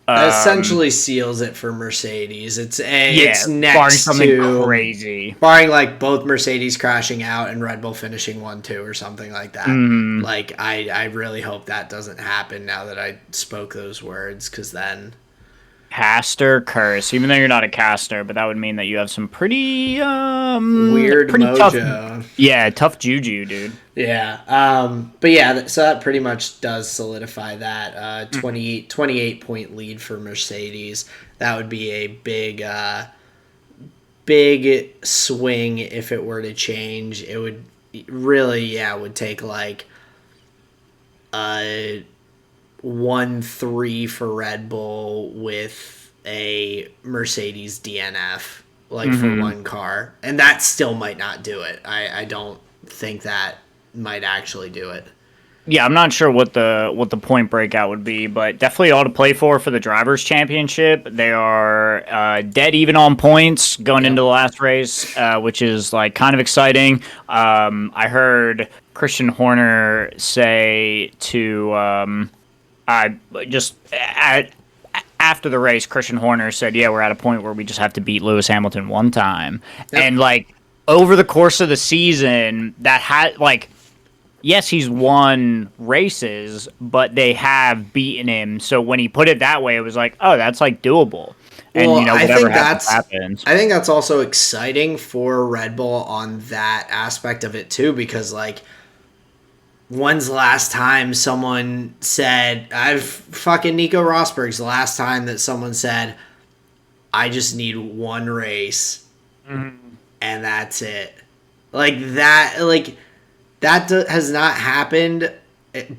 that essentially seals it for Mercedes. It's next barring something to crazy, barring like both Mercedes crashing out and Red Bull finishing 1-2 or something like that. Like I really hope that doesn't happen now that I spoke those words, because then caster curse. Even though you're not a caster, but that would mean that you have some pretty weird pretty mojo. Tough juju, dude. Yeah. But yeah, so that pretty much does solidify that 28 point lead for Mercedes. That would be a big swing if it were to change. It would really, would take like 1-3 for Red Bull with a Mercedes DNF, like for one car. And that still might not do it. I don't think that might actually do it. Yeah, I'm not sure what the point breakout would be, but definitely all to play for the Drivers' Championship. They are dead even on points going into the last race, which is like kind of exciting. I heard Christian Horner say to after the race, Christian Horner said, "Yeah, we're at a point where we just have to beat Lewis Hamilton one time," and like over the course of the season, that had like. Yes, he's won races, but they have beaten him. So when he put it that way, it was like, oh, that's like doable. And whatever happens. I think that's also exciting for Red Bull on that aspect of it too, because like, when's the last time someone said, Nico Rosberg's the last time that someone said, I just need one race and that's it. That has not happened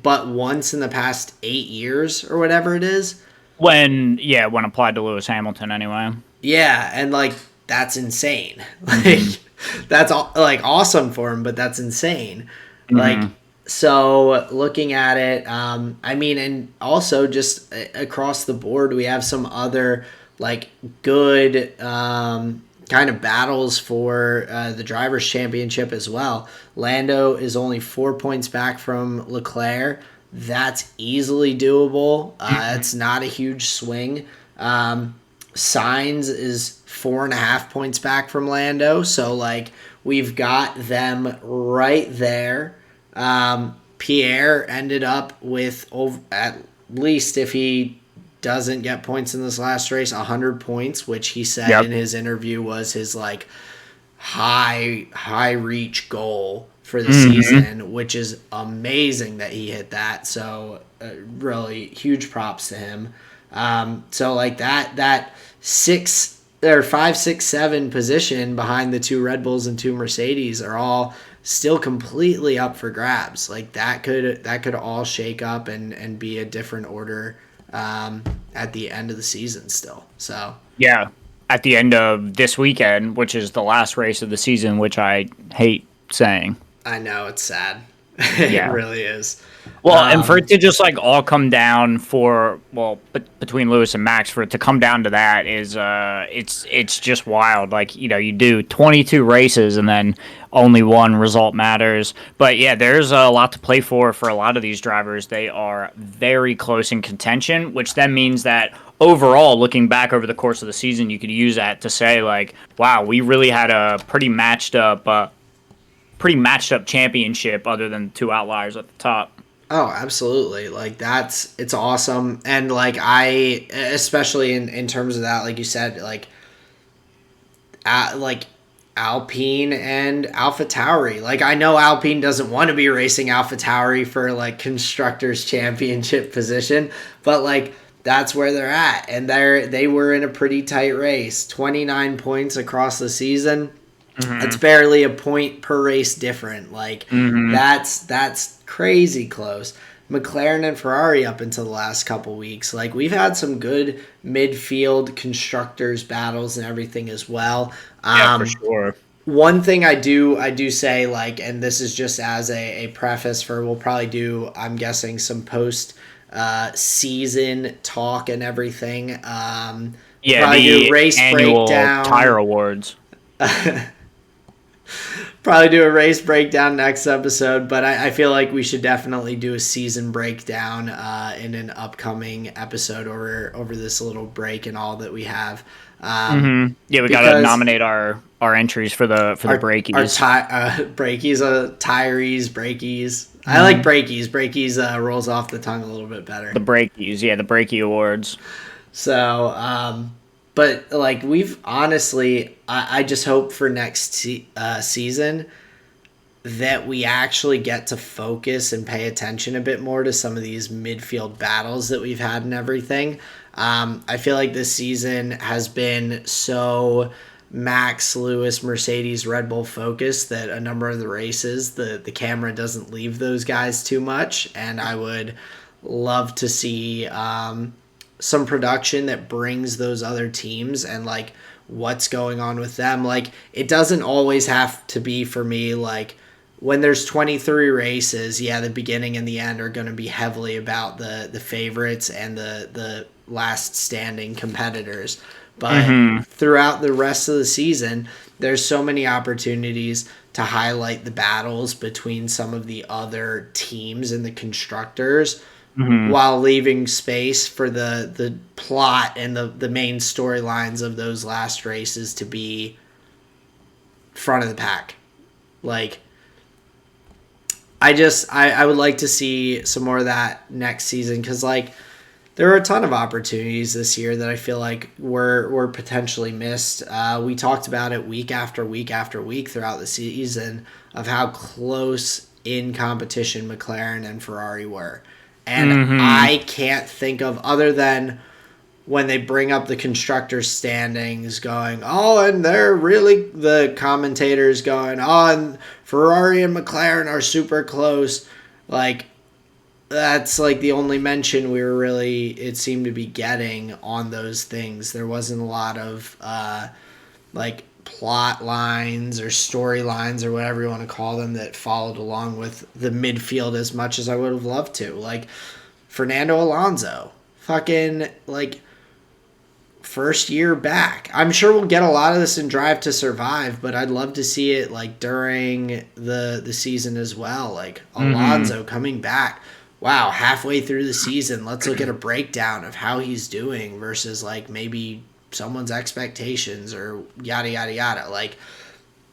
but once in the past 8 years or whatever it is. When applied to Lewis Hamilton anyway. Yeah, and like that's insane. Like that's like awesome for him, but that's insane. Like so looking at it, I mean, and also just across the board, we have some other like good kind of battles for the Drivers' Championship as well. Lando is only 4 points back from Leclerc. That's easily doable. It's not a huge swing. Sainz is 4.5 points back from Lando. So, like, we've got them right there. Pierre ended up with, at least if he doesn't get points in this last race, 100 points, which he said in his interview was his like high reach goal for the season, which is amazing that he hit that. So really huge props to him. So like that 5, 6, 7 position behind the 2 Red Bulls and 2 Mercedes are all still completely up for grabs. Like that could all shake up and be a different order at the end of the season still. So yeah, at the end of this weekend, which is the last race of the season, which I hate saying. I know, it's sad. It really is. Well, and for it to just like all come down between Lewis and Max, for it to come down to that is it's just wild. Like, you do 22 races and then only one result matters. But yeah, there's a lot to play for a lot of these drivers. They are very close in contention, which then means that overall, looking back over the course of the season, you could use that to say like, wow, we really had a pretty matched up championship other than 2 outliers at the top. Oh, absolutely. Like it's awesome. And like especially in terms of that, like you said, like Alpine and AlphaTauri. Like I know Alpine doesn't want to be racing AlphaTauri for like Constructors Championship position, but like that's where they're at. And they were in a pretty tight race. 29 points across the season. It's barely a point per race different. Like that's crazy close. McLaren and Ferrari up until the last couple weeks. Like, we've had some good midfield constructors battles and everything as well. Yeah, for sure. One thing I do say, like, and this is just as a preface for, we'll probably do, I'm guessing, some post season talk and everything. Probably the do race annual breakdown, tire awards. Probably do a race breakdown next episode, but I feel like we should definitely do a season breakdown in an upcoming episode over this little break and all that we have. Yeah, we got to nominate our entries for the breakies. Breakies, tireys, breakies. I like breakies. Breakies rolls off the tongue a little bit better. The breakies, yeah, the breakie awards. So, but like, we've honestly, I just hope for next season that we actually get to focus and pay attention a bit more to some of these midfield battles that we've had and everything. I feel like this season has been so Max, Lewis, Mercedes, Red Bull focused that a number of the races, the camera doesn't leave those guys too much. And I would love to see some production that brings those other teams and like what's going on with them. Like, it doesn't always have to be, for me, like, when there's 23 races, yeah, the beginning and the end are going to be heavily about the favorites and the last standing competitors. But throughout the rest of the season, there's so many opportunities to highlight the battles between some of the other teams and the constructors, while leaving space for the plot and the main storylines of those last races to be front of the pack. Like, I would like to see some more of that next season, because like, there are a ton of opportunities this year that I feel like were potentially missed. We talked about it week after week after week throughout the season of how close in competition McLaren and Ferrari were. And I can't think of, other than when they bring up the constructor standings going, oh, and they're really, the commentators going, oh, and Ferrari and McLaren are super close. Like, that's like the only mention we were really, it seemed to be getting on those things. There wasn't a lot of like plot lines or storylines or whatever you want to call them that followed along with the midfield as much as I would have loved to. Like, Fernando Alonso, fucking like first year back. I'm sure we'll get a lot of this in Drive to Survive, but I'd love to see it like during the season as well. Like, Alonso coming back. Wow, halfway through the season, let's look at a breakdown of how he's doing versus like maybe someone's expectations or yada, yada, yada. Like,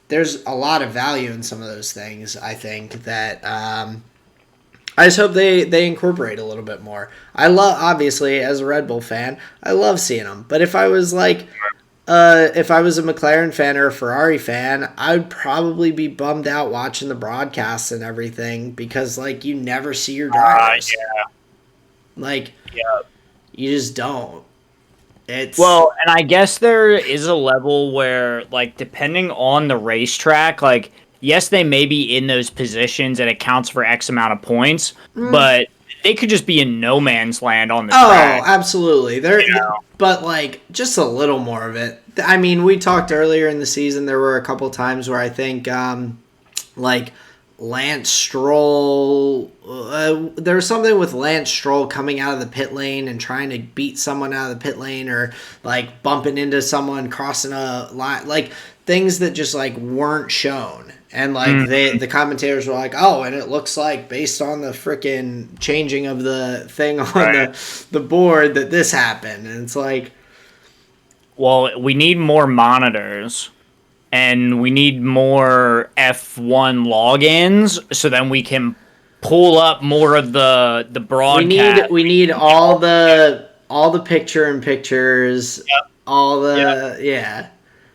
there's a lot of value in some of those things, I think, that I just hope they incorporate a little bit more. I love, obviously, as a Red Bull fan, I love seeing them. But if I was like, if I was a McLaren fan or a Ferrari fan, I would probably be bummed out watching the broadcasts and everything, because like, you never see your drivers. Like, you just don't. Well, and I guess there is a level where, like, depending on the racetrack, like, yes, they may be in those positions and it counts for X amount of points, but they could just be in no man's land on the track. Oh, absolutely. But like, just a little more of it. I mean, we talked earlier in the season, there were a couple times where I think like Lance Stroll, there was something with Lance Stroll coming out of the pit lane and trying to beat someone out of the pit lane, or like bumping into someone crossing a line, like things that just like weren't shown. And like the commentators were like, oh, and it looks like based on the freaking changing of the thing on the board that this happened. And it's like, well, we need more monitors. And we need more F1 logins, so then we can pull up more of the broadcast. We need all the picture in pictures. Yep. All the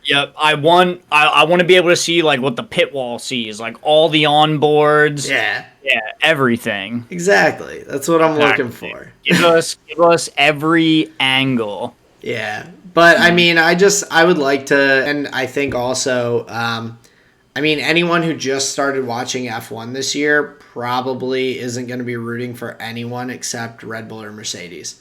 Yep. I want to be able to see like what the pit wall sees, like all the onboards. Yeah, everything. Exactly. That's what I'm looking for. Give us every angle. Yeah. But I mean, I would like to, and I think also, I mean, anyone who just started watching F1 this year probably isn't going to be rooting for anyone except Red Bull or Mercedes.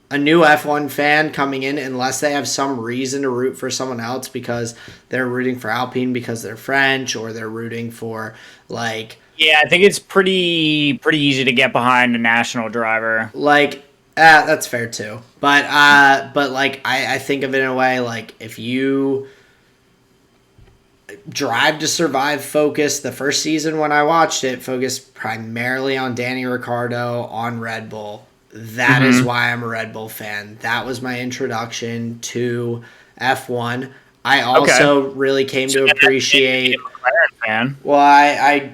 A new F1 fan coming in, unless they have some reason to root for someone else because they're rooting for Alpine because they're French, or they're rooting for, like... Yeah, I think it's pretty easy to get behind a national driver. Like, that's fair too. But like, I think of it in a way, like, if you... Drive to Survive focused, the first season when I watched it, focused primarily on Danny Ricciardo, on Red Bull. That is why I'm a Red Bull fan. That was my introduction to F1. I also really came to appreciate... McLaren fan. Well, I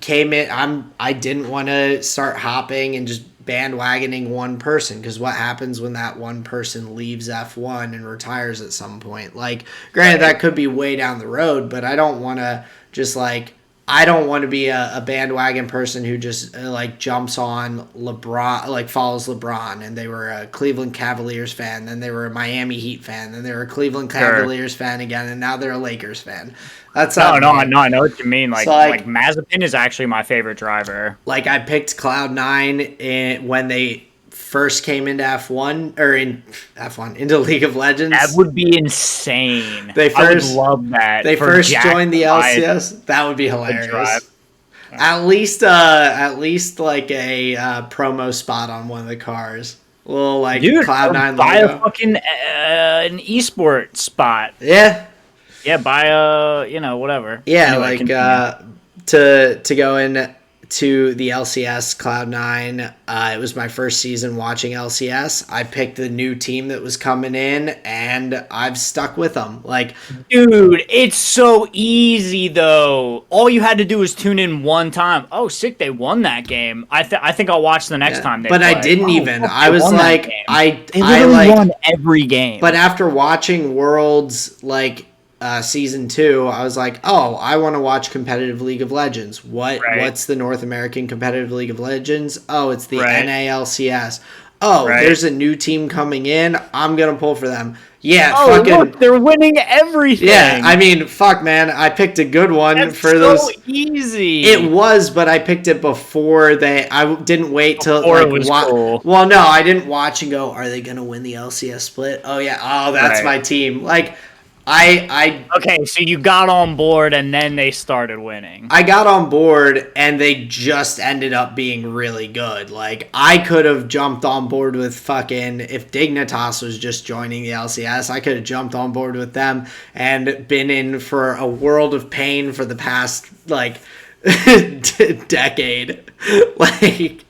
came in... I didn't want to start hopping and just bandwagoning one person, because what happens when that one person leaves F1 and retires at some point? Like, granted, that could be way down the road, but I don't want to just, like... I don't want to be a bandwagon person who just like jumps on LeBron, like follows LeBron, and they were a Cleveland Cavaliers fan, then they were a Miami Heat fan, then they were a Cleveland Cavaliers fan again, and now they're a Lakers fan. That's no, I know what you mean. Like, so like Mazepin is actually my favorite driver. Like, I picked Cloud9 when they first came into F1, or into League of Legends. That would be insane. I would love that. They first joined the LCS. That would be hilarious. At least like a promo spot on one of the cars. A little like Cloud9 buy logo. A fucking an eSport spot. Yeah. Yeah, buy a whatever. Yeah, anyway, like to go in to the LCS Cloud9. It was my first season watching LCS. I picked the new team that was coming in, and I've stuck with them. Like, dude, it's so easy though. All you had to do was tune in one time. Oh, sick! They won that game. I think I'll watch the next time they But play. I didn't even. I was like, they literally won every game. But after watching Worlds, like, season 2, I was like, oh, I want to watch competitive League of Legends. What's the North American competitive League of Legends? Oh, it's the NALCS. Oh, there's a new team coming in. I'm gonna pull for them. Yeah, look, they're winning everything. Yeah, I mean, fuck, man, I picked a good one for those. So easy. It was, but I picked it before I didn't wait till it was cool. Well, no, I didn't watch and go, are they gonna win the LCS split? Oh yeah, that's my team. Like, okay, so you got on board and then they started winning. I got on board and they just ended up being really good. Like, I could have jumped on board with fucking, if Dignitas was just joining the LCS, I could have jumped on board with them and been in for a world of pain for the past, like, decade. Like,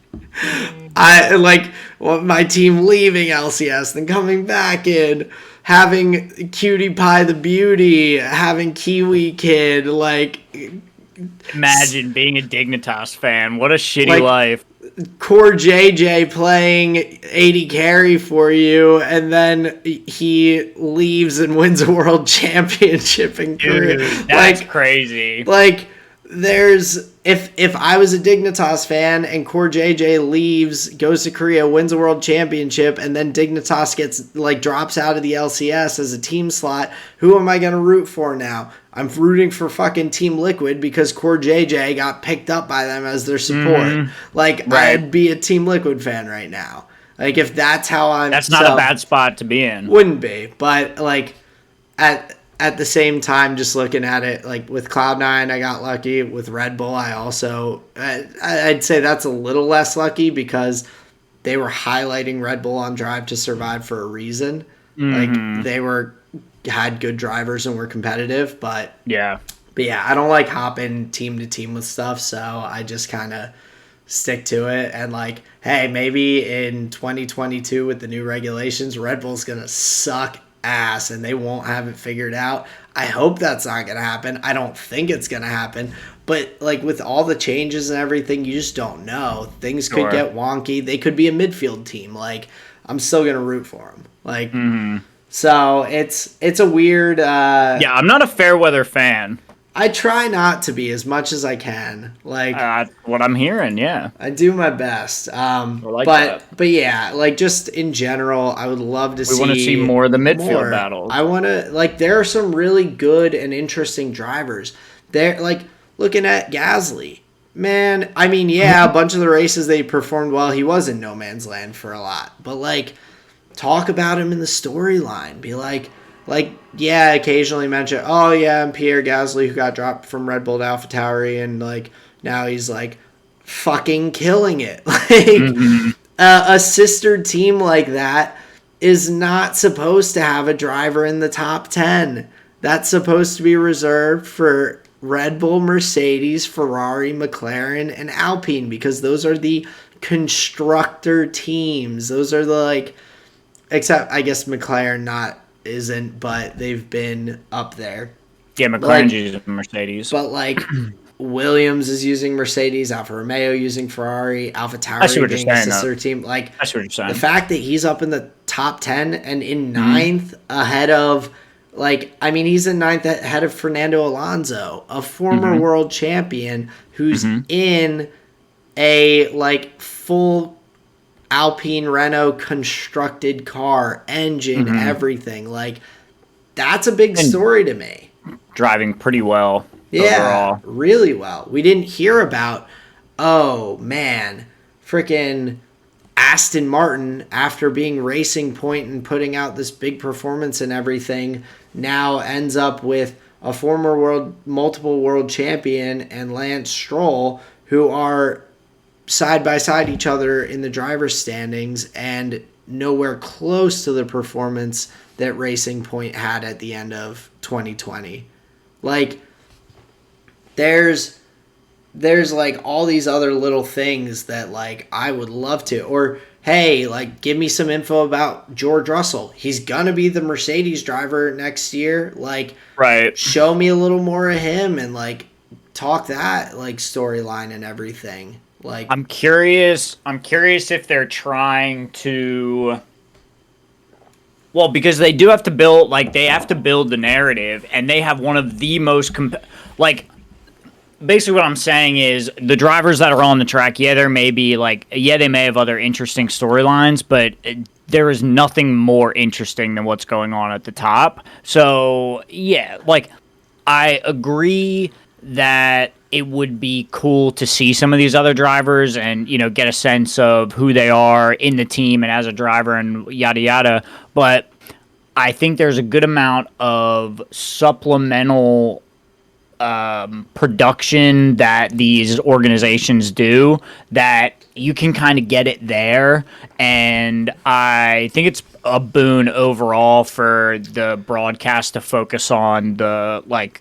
my team leaving LCS, then coming back in, having Cutie Pie the Beauty, having Kiwi Kid, like... Imagine being a Dignitas fan. What a shitty life. Core JJ playing 80 carry for you, and then he leaves and wins a world championship in Korea. Dude, that's crazy. Like, there's... If I was a Dignitas fan and Core JJ leaves, goes to Korea, wins a world championship, and then Dignitas gets, like, drops out of the LCS as a team slot, who am I going to root for now? I'm rooting for fucking Team Liquid because Core JJ got picked up by them as their support. Like, I'd be a Team Liquid fan right now. Like, if that's how I'm... That's not a bad spot to be in. Wouldn't be. But, like, at the same time, just looking at it, like, with Cloud9, I got lucky. With Red Bull, I also... I'd say that's a little less lucky because they were highlighting Red Bull on Drive to Survive for a reason. Like, they had good drivers and were competitive, but yeah, I don't like hopping team to team with stuff, so I just kind of stick to it. And, like, hey, maybe in 2022 with the new regulations, Red Bull's gonna suck ass and they won't have it figured out. I hope that's not gonna happen. I don't think it's gonna happen, but, like, with all the changes and everything, you just don't know. Things could get wonky. They could be a midfield team. Like, I'm still gonna root for them. Like, so it's a weird... yeah, I'm not a fair weather fan. I try not to be as much as I can. Like, what I'm hearing, yeah. I do my best. But yeah, like, just in general, I would love to see... We want to see more of the midfield battles. I want to... Like, there are some really good and interesting drivers. They're like looking at Gasly. Man, I mean, yeah, a bunch of the races they performed well. He was in no man's land for a lot. But, like, talk about him in the storyline. Be like, yeah, occasionally mention, oh, yeah, and Pierre Gasly who got dropped from Red Bull to AlphaTauri, and, like, now he's, like, fucking killing it. Like, a sister team like that is not supposed to have a driver in the top 10. That's supposed to be reserved for Red Bull, Mercedes, Ferrari, McLaren, and Alpine, because those are the constructor teams. Those are the, like, except I guess McLaren isn't, but they've been up there. Yeah, McLaren's using Mercedes. But, like, Williams is using Mercedes, Alfa Romeo using Ferrari, AlphaTauri being a sister team. Like, I see what you're saying. The fact that he's up in the top 10 and in ninth ahead of, like, I mean, he's in ninth ahead of Fernando Alonso, a former world champion who's in a, like, full Alpine Renault constructed car, engine, everything. Like, that's a big story to me. Driving pretty well. Yeah, overall. Really well. We didn't hear about, oh, man, freaking Aston Martin, after being Racing Point and putting out this big performance and everything, now ends up with a former multiple world champion and Lance Stroll, who are side by side each other in the driver's standings and nowhere close to the performance that Racing Point had at the end of 2020. Like, there's like all these other little things that, like, I would love to, or hey, like, give me some info about George Russell. He's gonna be the Mercedes driver next year. Like, right. Show me a little more of him and, like, talk that, like, storyline and everything. Like, I'm curious if they're trying to, well, because they do have to build, like, they have to build the narrative, and they have one of the most basically what I'm saying is the drivers that are on the track, they may have other interesting storylines, but there is nothing more interesting than what's going on at the top. So, yeah, like, I agree that it would be cool to see some of these other drivers and, get a sense of who they are in the team and as a driver and yada yada. But I think there's a good amount of supplemental production that these organizations do that you can kind of get it there, and I think it's a boon overall for the broadcast to focus on the, like,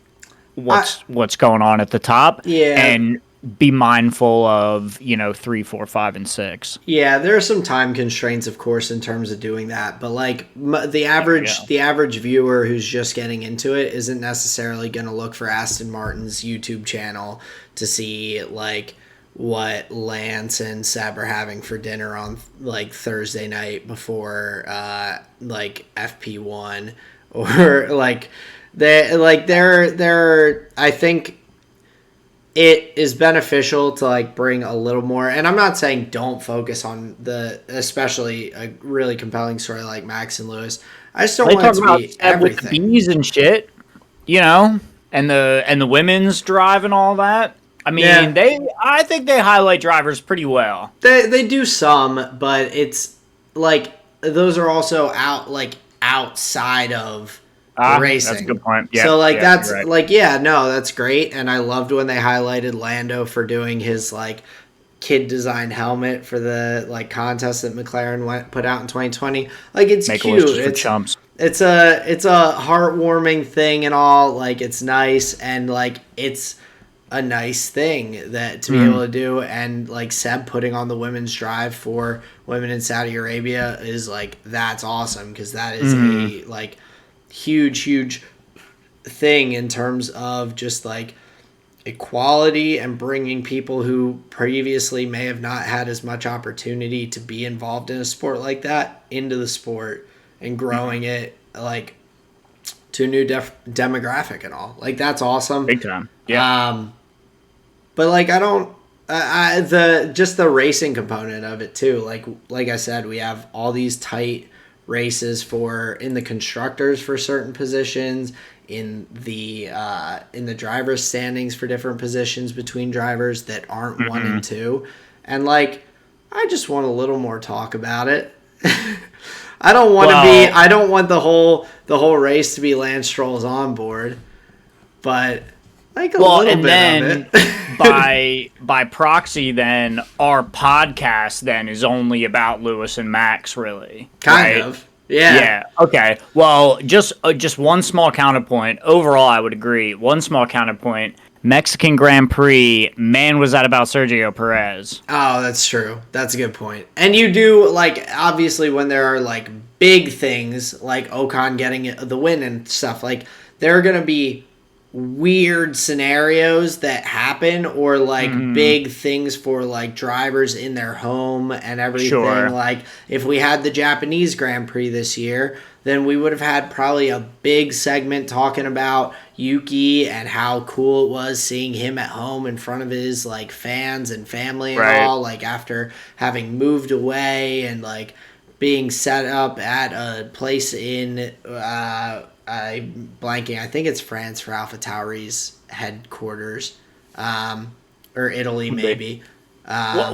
what's going on at the top, and be mindful of 3, 4, 5, and 6. Yeah, there are some time constraints, of course, in terms of doing that. But, like, the average viewer who's just getting into it isn't necessarily going to look for Aston Martin's YouTube channel to see, like, what Lance and Seb are having for dinner on, like, Thursday night before like FP1, or like they're I think it is beneficial to, like, bring a little more, and I'm not saying don't focus on especially a really compelling story like Max and Lewis. I just don't want it to be everything. With bees and shit, and the women's drive and all that. I mean, I think they highlight drivers pretty well. They do some, but it's like those are also outside of racing. That's a good point. Yeah. So, like, that's right. like, that's great. And I loved when they highlighted Lando for doing his, like, kid designed helmet for the, like, contest that McLaren put out in 2020. Like, it's cute. It's chumps. It's a heartwarming thing and all. Like, it's nice, and, like, it's a nice thing that to be able to do. And, like, Seb putting on the women's drive for women in Saudi Arabia is, like, that's awesome, because that is a, like, huge thing in terms of just, like, equality and bringing people who previously may have not had as much opportunity to be involved in a sport like that into the sport and growing it, like, to a new demographic and all. Like, that's awesome. Big time. Yeah. But, like, I don't the racing component of it too. Like I said, we have all these tight races in the constructors for certain positions, in the drivers' standings for different positions between drivers that aren't 1 and 2, and like I just want a little more talk about it. I don't want I don't want the whole race to be Lance Stroll's on board, but like a little and bit then of it. by proxy, then our podcast then is only about Lewis and Max, really. Kind of. Yeah. Yeah. Okay. Well, just one small counterpoint. Overall, I would agree. One small counterpoint. Mexican Grand Prix, man, was that about Sergio Perez? Oh, that's true. That's a good point. And you do, like, obviously when there are, like, big things, like Ocon getting the win and stuff, like, there are going to be weird scenarios that happen, or, like, big things for, like, drivers in their home and everything. Sure. Like, if we had the Japanese Grand Prix this year, then we would have had probably a big segment talking about Yuki and how cool it was seeing him at home in front of his like fans and family and all, like after having moved away and like being set up at a place in blanking, I think it's France for AlphaTauri's headquarters, or Italy maybe.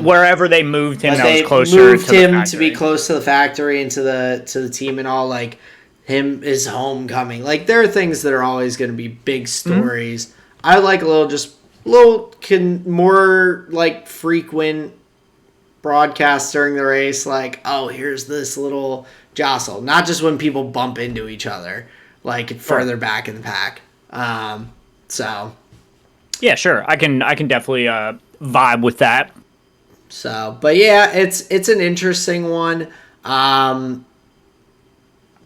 Wherever they moved him, that was closer. Moved him to be close to the factory and to the team and all. Like his homecoming. Like there are things that are always going to be big stories. I like more like frequent broadcasts during the race. Like, oh, here's this little jostle. Not just when people bump into each other, like further back in the pack. So yeah, sure, I can definitely vibe with that. So, but yeah, it's an interesting one.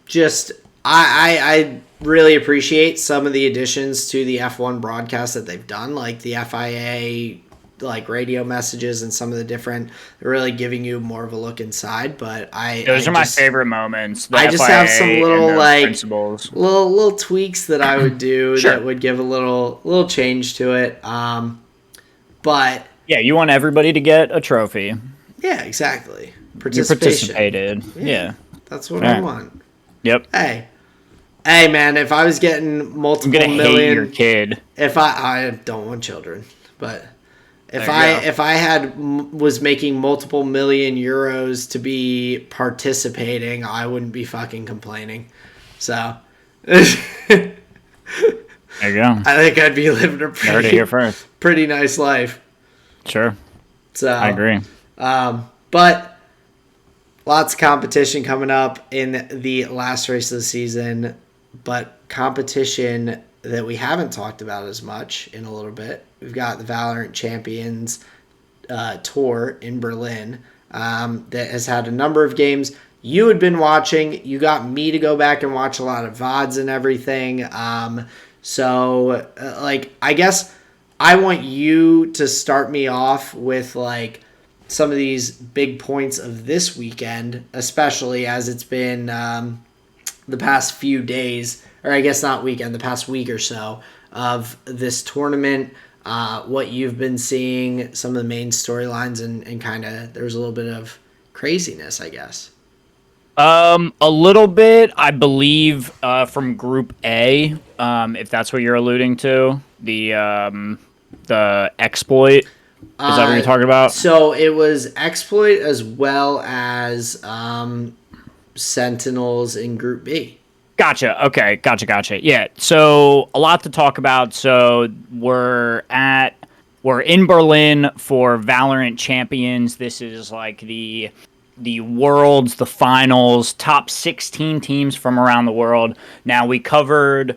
Just I really appreciate some of the additions to the F1 broadcast that they've done, like the FIA like radio messages and some of the different, really giving you more of a look inside. But those are my favorite moments. I just have some little like little tweaks that I would do that would give a little change to it. But yeah, you want everybody to get a trophy. Yeah, exactly. You participated. Yeah. That's what I want. Yep. Hey, man, if I was getting multiple I'm gonna hate your kid. If I don't want children, but if I was making multiple million euros to be participating, I wouldn't be fucking complaining. So there you go. I think I'd be living a pretty nice life. Sure. So I agree. But lots of competition coming up in the last race of the season, but competition that we haven't talked about as much in a little bit. We've got the Valorant Champions Tour in Berlin that has had a number of games. You had been watching. You got me to go back and watch a lot of VODs and everything. I guess I want you to start me off with like some of these big points of this weekend, especially as it's been the past few days, or I guess not weekend, the past week or so of this tournament, what you've been seeing, some of the main storylines, and kind of there's a little bit of craziness, I guess. A little bit, I believe, from Group A, if that's what you're alluding to, the exploit. Is that what you're talking about? So it was exploit as well as Sentinels in Group B. Gotcha. Okay. Gotcha. Yeah. So a lot to talk about. So we're in Berlin for Valorant Champions. This is like the world's, the finals, top 16 teams from around the world. Now we covered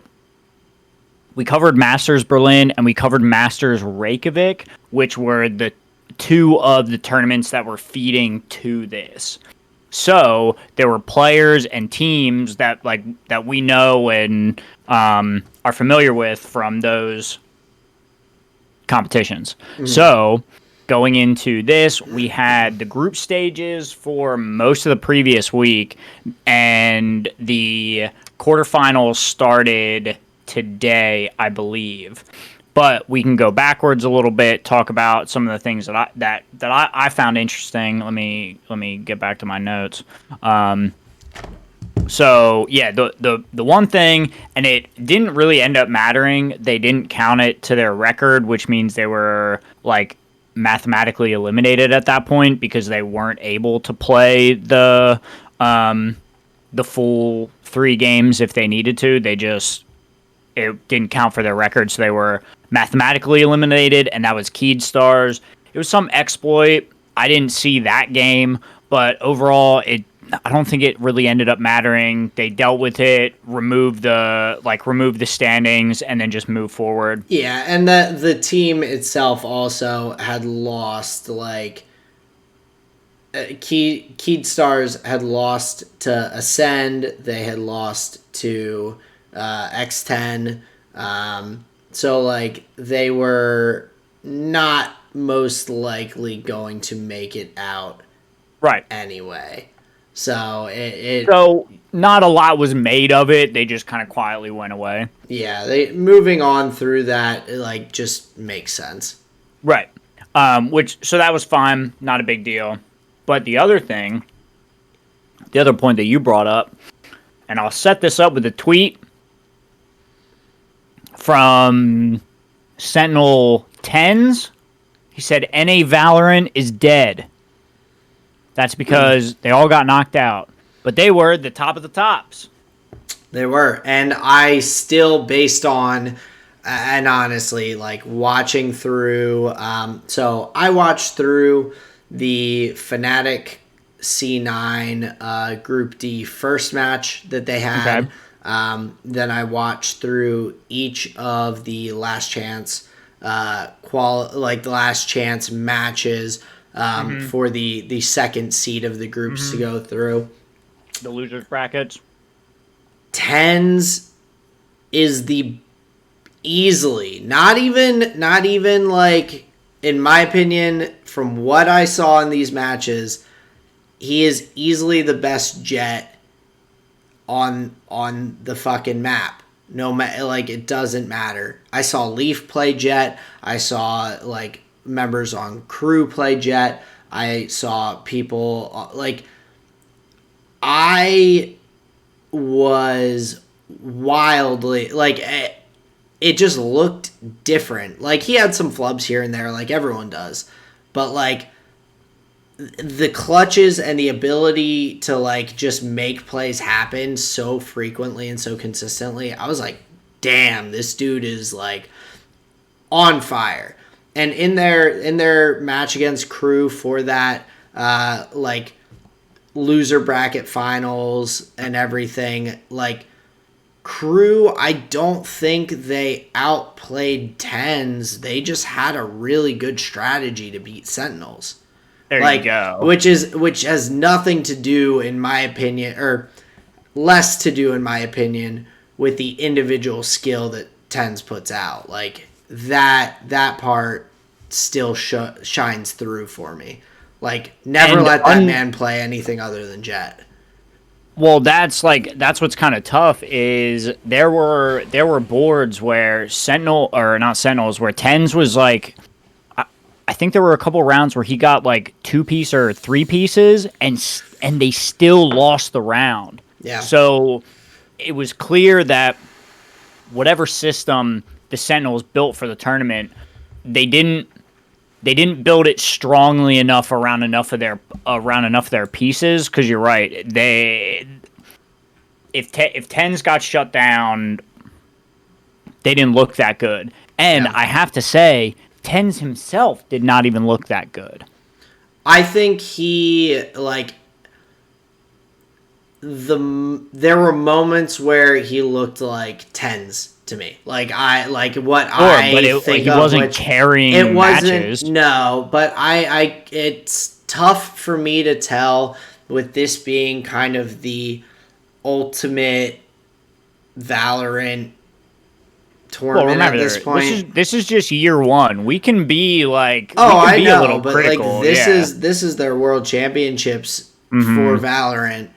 Masters Berlin and we covered Masters Reykjavik, which were the two of the tournaments that were feeding to this. So there were players and teams that we know and are familiar with from those competitions. Mm-hmm. So going into this, we had the group stages for most of the previous week, and the quarterfinals started today, I believe. But we can go backwards a little bit, talk about some of the things that I found interesting. Let me get back to my notes. So yeah, the one thing, and it didn't really end up mattering. They didn't count it to their record, which means they were like mathematically eliminated at that point because they weren't able to play the full 3 games if they needed to. It didn't count for their record, so they were mathematically eliminated, and that was Keyed Stars. It was some exploit. I didn't see that game, but overall, I don't think it really ended up mattering. They dealt with it, removed the standings, and then just moved forward. Yeah, and the team itself also had lost, like, Keyed Stars had lost to Ascend. They had lost to X10. So, like, they were not most likely going to make it out Right. anyway. So, So, not a lot was made of it. They just kind of quietly went away. yeah, moving on through that, like, just makes sense. Right. So that was fine. Not a big deal. But the other point that you brought up, and I'll set this up with a tweet from Sentinel 10s. He said, NA Valorant is dead. That's because they all got knocked out. But they were the top of the tops. They were. And I still, based on, and honestly, like, watching through, so I watched through the Fnatic C9 Group D first match that they had. Okay. Then I watched through each of the last chance the last chance matches for the second seed of the groups to go through. The losers brackets. 10s is the easily, not even like, in my opinion, from what I saw in these matches, he is easily the best Jet on the fucking map. No matter, like, it doesn't matter. I saw Leaf play Jet. I saw, like, members on crew play Jet. I saw people, like, I was wildly, like, it just looked different. Like, he had some flubs here and there, like everyone does. But, like, the clutches and the ability to, like, just make plays happen so frequently and so consistently, I was like, damn, this dude is, like, on fire. And in their match against Crew for that, like, loser bracket finals and everything, like, Crew, I don't think they outplayed 10s. They just had a really good strategy to beat Sentinels. There you go. Which has nothing to do, in my opinion, or less to do, in my opinion, with the individual skill that 10s puts out. Like, that part still shines through for me. Like, never let that man play anything other than Jet. Well, that's what's kind of tough is there were boards where where 10s was like, I think there were a couple rounds where he got like 2-piece or 3 pieces and they still lost the round. Yeah. So it was clear that whatever system the Sentinels built for the tournament, they didn't build it strongly enough around enough of their pieces. Because you're right, if 10s got shut down, they didn't look that good. And I have to say, 10s himself did not even look that good. I think he, like, there were moments where he looked like 10s to me. Like, he wasn't carrying matches. No, but it's tough for me to tell with this being kind of the ultimate Valorant tournament at this point. This is just year one. We can be like, I know, a little but critical. Like, this is their world championships for Valorant.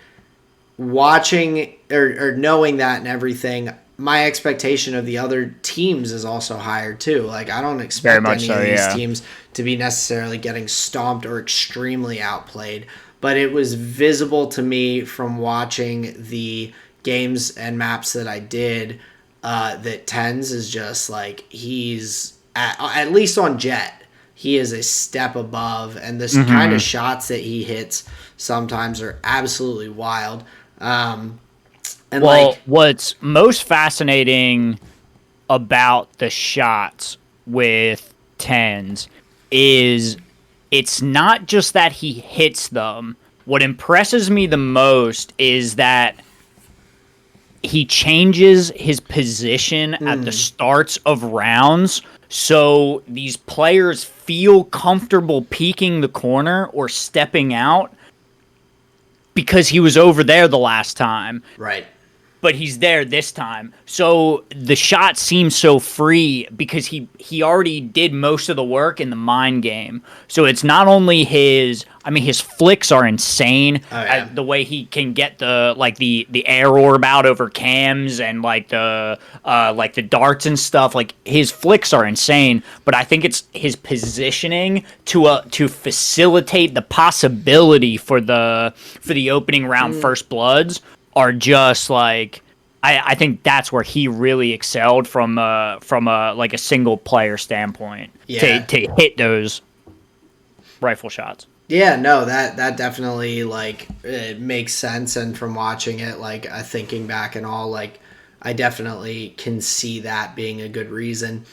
Watching or knowing that and everything, my expectation of the other teams is also higher too. Like, I don't expect any of these teams to be necessarily getting stomped or extremely outplayed but it was visible to me from watching the games and maps that I did that Tens is just like, he's at least on Jet, he is a step above, and this kind of shots that he hits sometimes are absolutely wild. And what's most fascinating about the shots with Tens is it's not just that he hits them. What impresses me the most is that he changes his position at the starts of rounds, so these players feel comfortable peeking the corner or stepping out because he was over there the last time. Right. But he's there this time. So the shot seems so free because he already did most of the work in the mind game. So it's not only his flicks are insane. Oh, yeah. The way he can get the air orb out over cams and the darts and stuff. Like, his flicks are insane, but I think it's his positioning to facilitate the possibility for the opening round first bloods are just like, I think that's where he really excelled from a single player standpoint. Yeah. To hit those rifle shots. Yeah, no, that definitely it makes sense, and from watching it, thinking back and all, I definitely can see that being a good reason.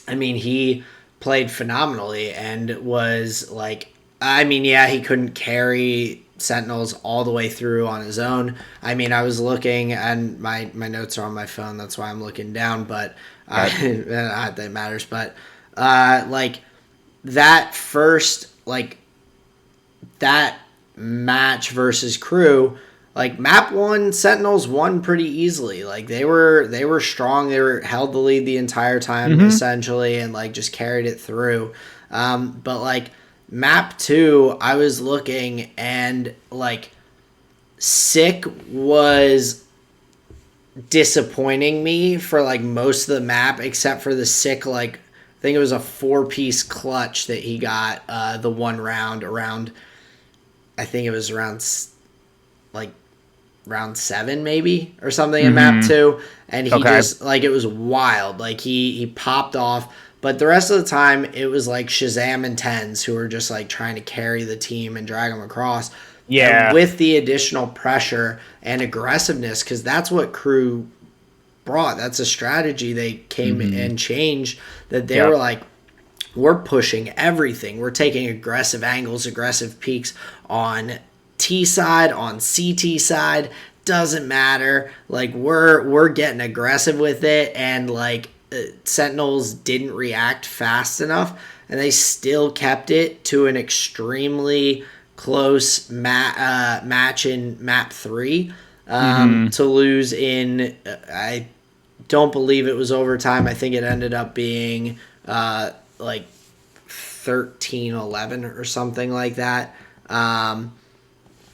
I mean, he played phenomenally and was he couldn't carry Sentinels all the way through on his own. I mean, I was looking, and my notes are on my phone, that's why I'm looking down, but that matters. But that first that match versus Crew, map 1, Sentinels won pretty easily. They were strong. They held the lead the entire time essentially, and just carried it through. But map 2, I was looking, and Sick was disappointing me for most of the map, except for the Sick, I think it was a 4-piece clutch that he got the one round around, I think it was around round 7 maybe or something in map 2, and he just it was wild. He popped off. But the rest of the time, it was Shazam and Tens who were just trying to carry the team and drag them across. Yeah. And with the additional pressure and aggressiveness, because that's what Crew brought. That's a strategy they came and changed, that they were we're pushing everything. We're taking aggressive angles, aggressive peaks on T side, on CT side. Doesn't matter. We're getting aggressive with it, and Sentinels didn't react fast enough, and they still kept it to an extremely close match in map 3 to lose in I don't believe it was overtime. I think it ended up being 13-11 or something like that,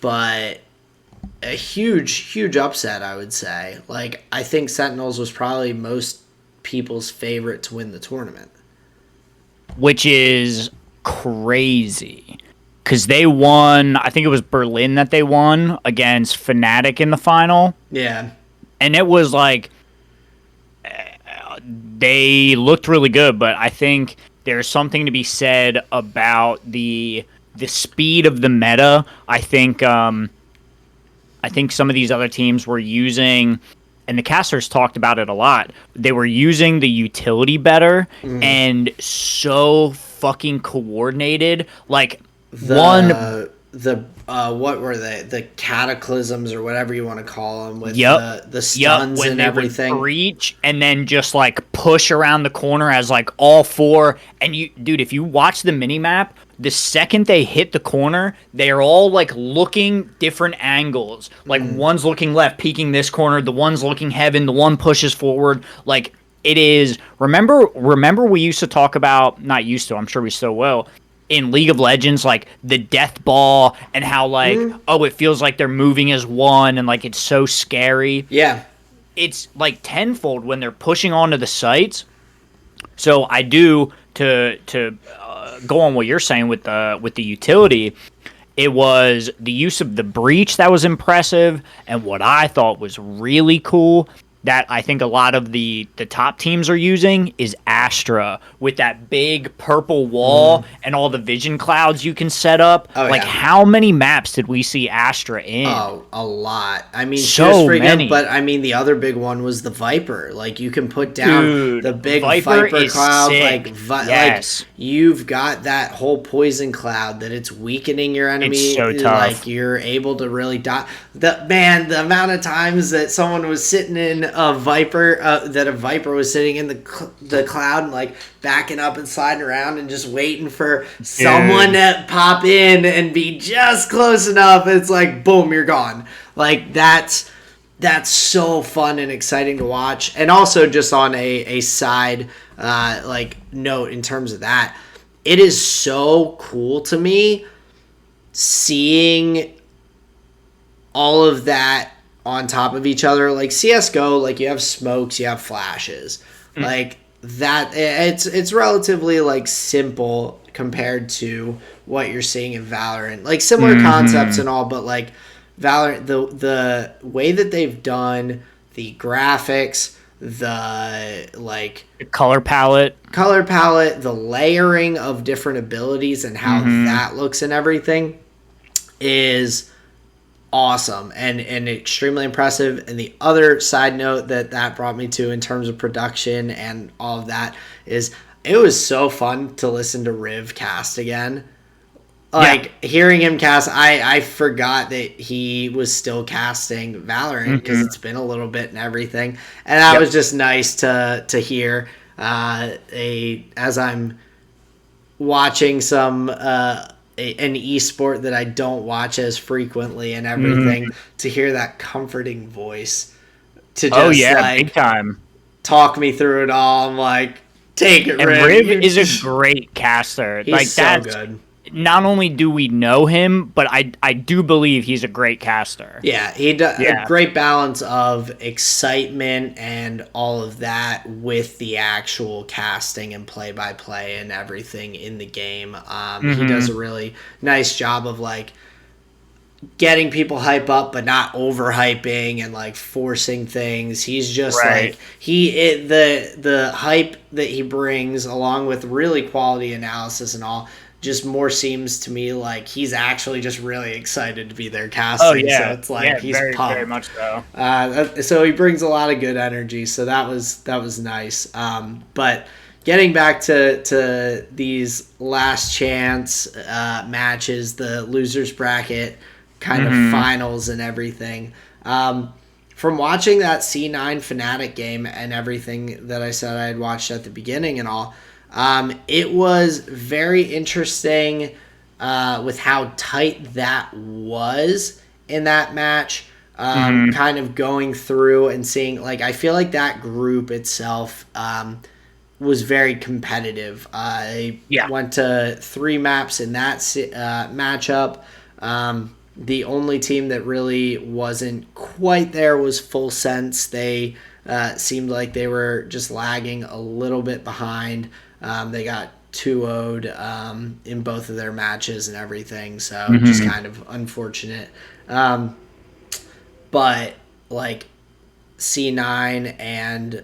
but a huge upset, I would say. I think Sentinels was probably most people's favorite to win the tournament, which is crazy because they won. I think it was Berlin that they won against Fnatic in the final. Yeah, and it was they looked really good, but I think there's something to be said about the speed of the meta. I think some of these other teams were using, and the casters talked about it a lot, they were using the utility better and so fucking coordinated. What were they? The cataclysms or whatever you want to call them, with the stuns when and they everything. Would breach and then just push around the corner as all four. And if you watch the mini map, the second they hit the corner, they are all looking different angles. One's looking left, peeking this corner. The one's looking heaven. The one pushes forward. It is. Remember we used to talk about, not used to, I'm sure we still will, in League of Legends, the death ball and how it feels like they're moving as one, and it's so scary. Yeah. It's tenfold when they're pushing onto the sites. So I do to go on what you're saying with the utility It was the use of the breach that was impressive, and what I thought was really cool that I think a lot of the top teams are using is Astra with that big purple wall and all the vision clouds you can set up. How many maps did we see Astra in? Oh, a lot. I mean, so many. But I mean, the other big one was the Viper. Like, you can put down the big Viper cloud. Sick. Like, you've got that whole poison cloud that it's weakening your enemy. It's so tough. Like, you're able to really dot. The amount of times that someone was sitting in a Viper, that a Viper was sitting in the cloud and like backing up and sliding around and just waiting for someone to pop in and be just close enough. It's like, boom, you're gone. Like, that's so fun and exciting to watch. And also, just on a side note in terms of that, it is so cool to me seeing all of that on top of each other. Like CSGO, like, you have smokes, you have flashes, like that. It's relatively like simple compared to what you're seeing in Valorant, like similar concepts and all, but like Valorant, the way that they've done the graphics, the color palette, the layering of different abilities and how that looks and everything is awesome and extremely impressive. And the other side note that brought me to in terms of production and all of that is it was so fun to listen to Riv cast again. Hearing him cast, I forgot that he was still casting Valorant because it's been a little bit and everything, and that was just nice to hear. As I'm watching some an eSport that I don't watch as frequently and everything, to hear that comforting voice to just big time talk me through it all. I'm like, take it, and Riv. Riv is a great caster. He's so good. Not only do we know him, but I do believe he's a great caster. Yeah, he does a great balance of excitement and all of that with the actual casting and play-by-play and everything in the game. He does a really nice job of like getting people hype up, but not overhyping and like forcing things. He's just like the hype that he brings, along with really quality analysis and all, just more seems to me like he's actually just really excited to be there casting. Oh, yeah. So it's like he's very, pumped. very much so. So he brings a lot of good energy. So that was nice. But getting back to these last chance matches, the losers bracket kind of finals and everything. From watching that C9 Fnatic game and everything that I said I had watched at the beginning and all, it was very interesting with how tight that was in that match. Kind of going through and seeing, like, I feel like that group itself was very competitive. I went to 3 maps in that matchup. The only team that really wasn't quite there was Full Sense. They seemed like they were just lagging a little bit behind. They got 2-0'd in both of their matches and everything, so just kind of unfortunate. But like C9 and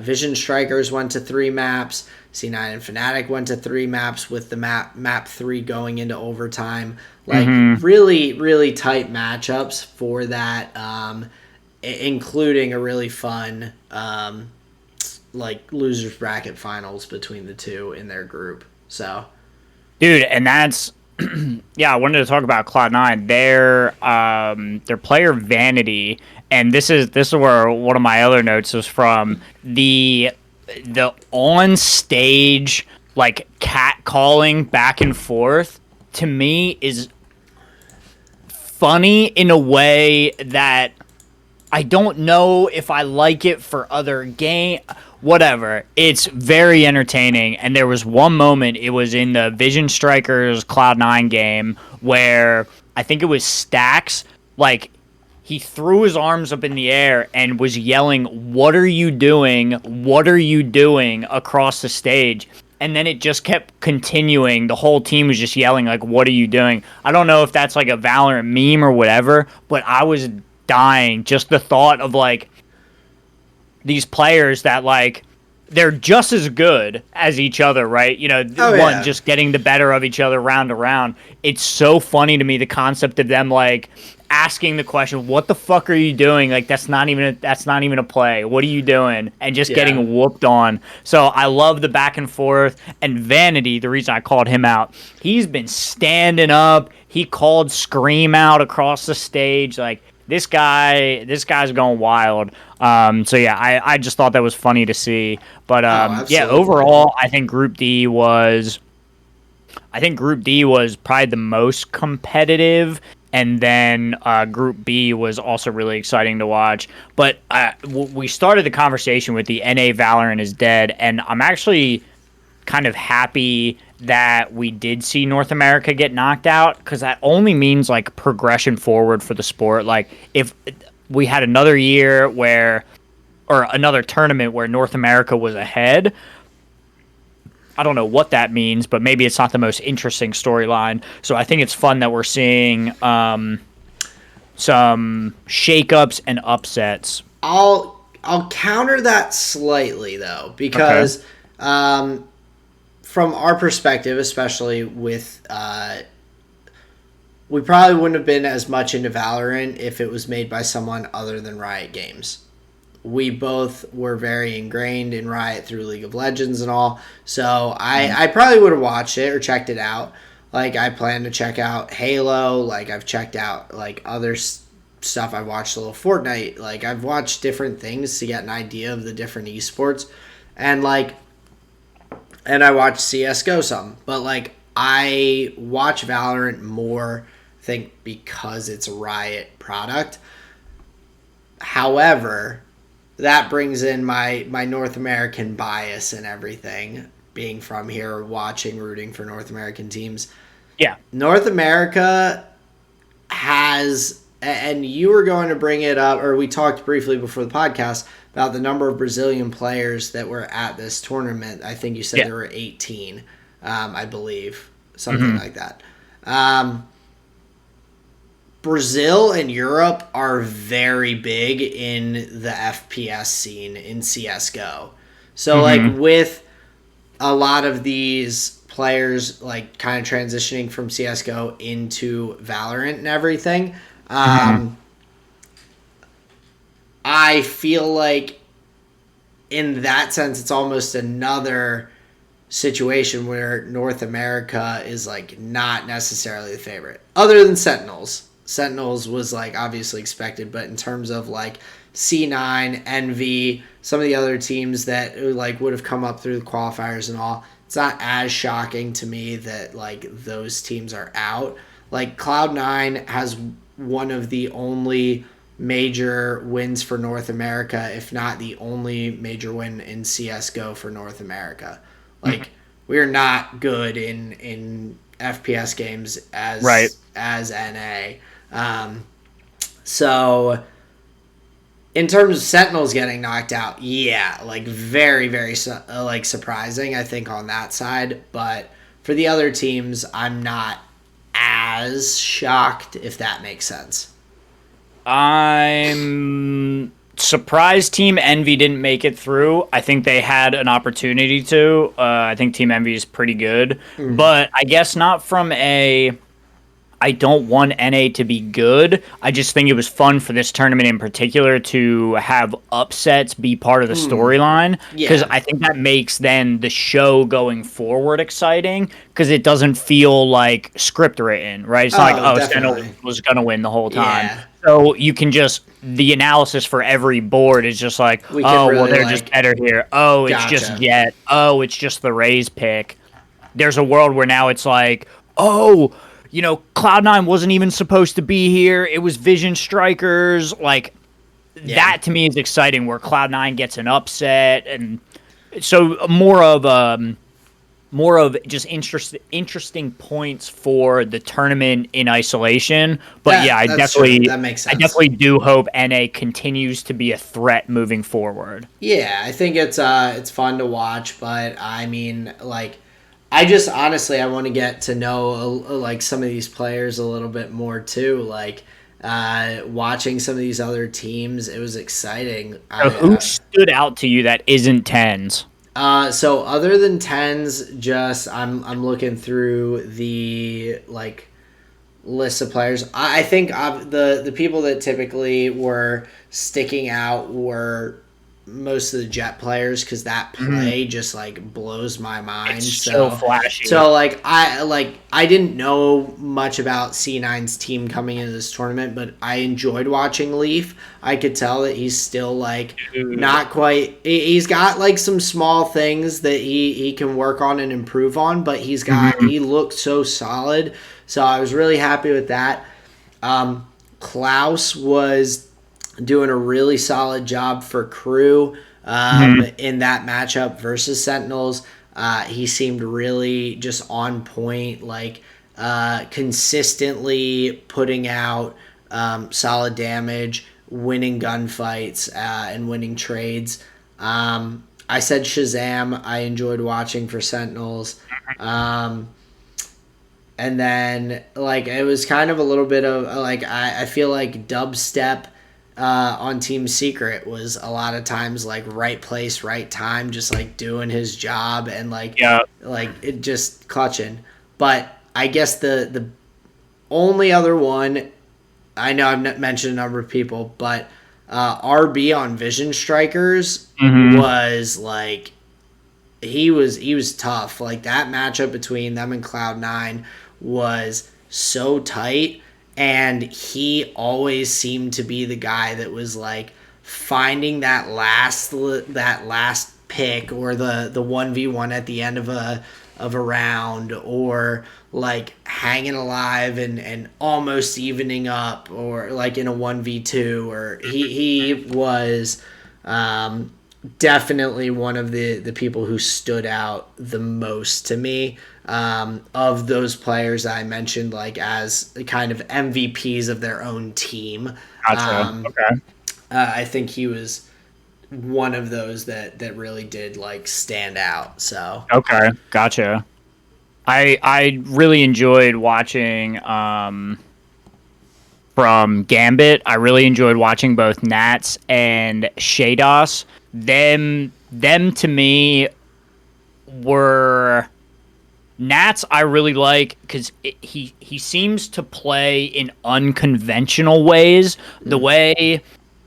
Vision Strikers went to 3 maps. C9 and Fnatic went to 3 maps with the map 3 going into overtime. Like really, really tight matchups for that, including a really fun like losers bracket finals between the two in their group. So, dude, and that's I wanted to talk about Cloud9. Their player Vanity, and this is where one of my other notes was from. The on stage like cat calling back and forth to me is funny in a way that I don't know if I like it for other game. Whatever. It's very entertaining. And there was one moment, it was in the Vision Strikers Cloud9 game, where I think it was Stacks, like, he threw his arms up in the air and was yelling, "What are you doing? What are you doing?" across the stage. and then it just kept continuing. The whole team was just yelling, like, what are you doing? I don't know if that's like a Valorant meme or whatever, but I was dying. Just the thought of, like, these players that, like, they're just as good as each other, right? You know, just getting the better of each other round to round. It's so funny to me, the concept of them, like, asking the question, what the fuck are you doing? Like, that's not even a play. What are you doing? And just getting whooped on. So I love the back and forth. And Vanity, the reason I called him out, he's been standing up. He called Scream out across the stage. Like, this guy's going wild. So yeah, I just thought that was funny to see. But overall, I think Group D was probably the most competitive, and then Group B was also really exciting to watch. But we started the conversation with the NA Valorant is dead, and I'm actually kind of happy that we did see North America get knocked out, because that only means, like, progression forward for the sport. Like, if we had another year or another tournament where North America was ahead, I don't know what that means, but maybe it's not the most interesting storyline. So I think it's fun that we're seeing some shakeups and upsets. I'll counter that slightly, though, because from our perspective, especially with we probably wouldn't have been as much into Valorant if it was made by someone other than Riot Games. We both were very ingrained in Riot through League of Legends and all, so I probably would have watched it or checked it out. Like, I plan to check out Halo. Like, I've checked out, like, other stuff. I've watched a little Fortnite. Like, I've watched different things to get an idea of the different esports, and I watch CSGO some, but, like, I watch Valorant more, I think, because it's a Riot product. However, that brings in my North American bias and everything, being from here, watching, rooting for North American teams. Yeah. North America has, and you were going to bring it up, or we talked briefly before the podcast, about the number of Brazilian players that were at this tournament. I think you said there were 18, I believe, something like that. Brazil and Europe are very big in the FPS scene in CSGO. So, like, with a lot of these players, like, kind of transitioning from CSGO into Valorant and everything, I feel like in that sense it's almost another situation where North America is, like, not necessarily the favorite, other than Sentinels. Sentinels was, like, obviously expected, but in terms of, like, C9, Envy, some of the other teams that, like, would have come up through the qualifiers and all, it's not as shocking to me that, like, those teams are out. Like, Cloud9 has one of the only major wins for North America, if not the only major win in CSGO for North America. Like, we're not good in FPS games as NA. So in terms of Sentinels getting knocked out, yeah, like, very, very like, surprising, I think, on that side. But for the other teams, I'm not as shocked, if that makes sense. I'm surprised Team Envy didn't make it through. I think they had an opportunity to. I think Team Envy is pretty good. But I guess not from a... I don't want NA to be good. I just think it was fun for this tournament in particular to have upsets be part of the storyline, because I think that makes then the show going forward exciting, because it doesn't feel like script written, right? It's not like, Sentinel was going to win the whole time. Yeah. So you can just, the analysis for every board is just like, they're, like, just better here. Oh, it's just Jet. Oh, it's just the Raze pick. There's a world where now it's like, you know, Cloud9 wasn't even supposed to be here. It was Vision Strikers. Like, that to me is exciting, where Cloud9 gets an upset. And so more of more of just interesting points for the tournament in isolation. But yeah, That's true. That makes sense. I definitely do hope NA continues to be a threat moving forward. Yeah, I think it's fun to watch, but I mean, like, I just honestly I want to get to know like some of these players a little bit more too. Like, watching some of these other teams, it was exciting. So who stood out to you that isn't tens? So other than tens, just I'm looking through the like list of players. I think the people that typically were sticking out were most of the Jet players, because that play just like blows my mind. It's so flashy. So like I didn't know much about C9's team coming into this tournament, but I enjoyed watching Leaf. I could tell that he's still like not quite. He's got like some small things that he can work on and improve on, but he looked so solid. So I was really happy with that. Klaus was doing a really solid job for Crew in that matchup versus Sentinels. He seemed really just on point, like consistently putting out solid damage, winning gunfights, and winning trades. I said Shazam. I enjoyed watching for Sentinels. And then, like, it was kind of a little bit of, like, I feel like Dubstep on Team Secret was a lot of times, like, right place, right time, just, like, doing his job and, like, like it just clutching. But I guess the only other one, I know I've mentioned a number of people, but RB on Vision Strikers was, like, he was tough. Like, that matchup between them and Cloud9 was so tight, and he always seemed to be the guy that was like finding that last pick, or the 1v1 at the end of a round, or like hanging alive and almost evening up, or like in a 1v2, or he was definitely one of the people who stood out the most to me, of those players that I mentioned, like as kind of MVPs of their own team. Gotcha. Okay. I think he was one of those that really did like stand out. So okay, gotcha. I really enjoyed watching from Gambit. I really enjoyed watching both Nats and Shados. Them to me were Nats. I really like because he seems to play in unconventional ways. The way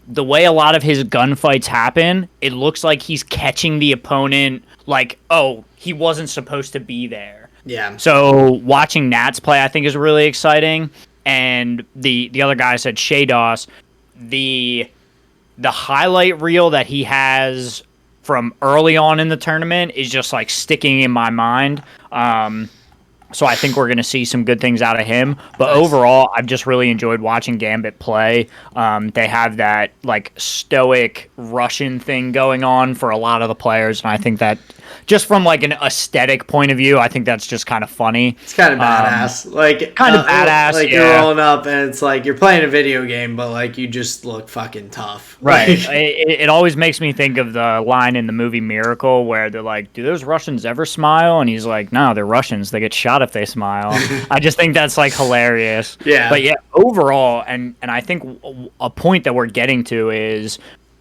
a lot of his gunfights happen, it looks like he's catching the opponent like, oh, he wasn't supposed to be there. Yeah. So watching Nats play, I think, is really exciting. And the other guy said Shados, the highlight reel that he has from early on in the tournament is just like sticking in my mind. So I think we're going to see some good things out of him. But overall, I've just really enjoyed watching Gambit play. They have that like stoic Russian thing going on for a lot of the players, and I think that just from like an aesthetic point of view, I think that's just kind of funny. It's kind of badass. Like kind of badass. Like you're rolling up and it's like you're playing a video game, but like you just look fucking tough. Right. Like, it always makes me think of the line in the movie Miracle where they're like, "Do those Russians ever smile?" And he's like, "No, they're Russians. They get shot if they smile." I just think that's like hilarious. Yeah. But yeah, overall, and I think a point that we're getting to is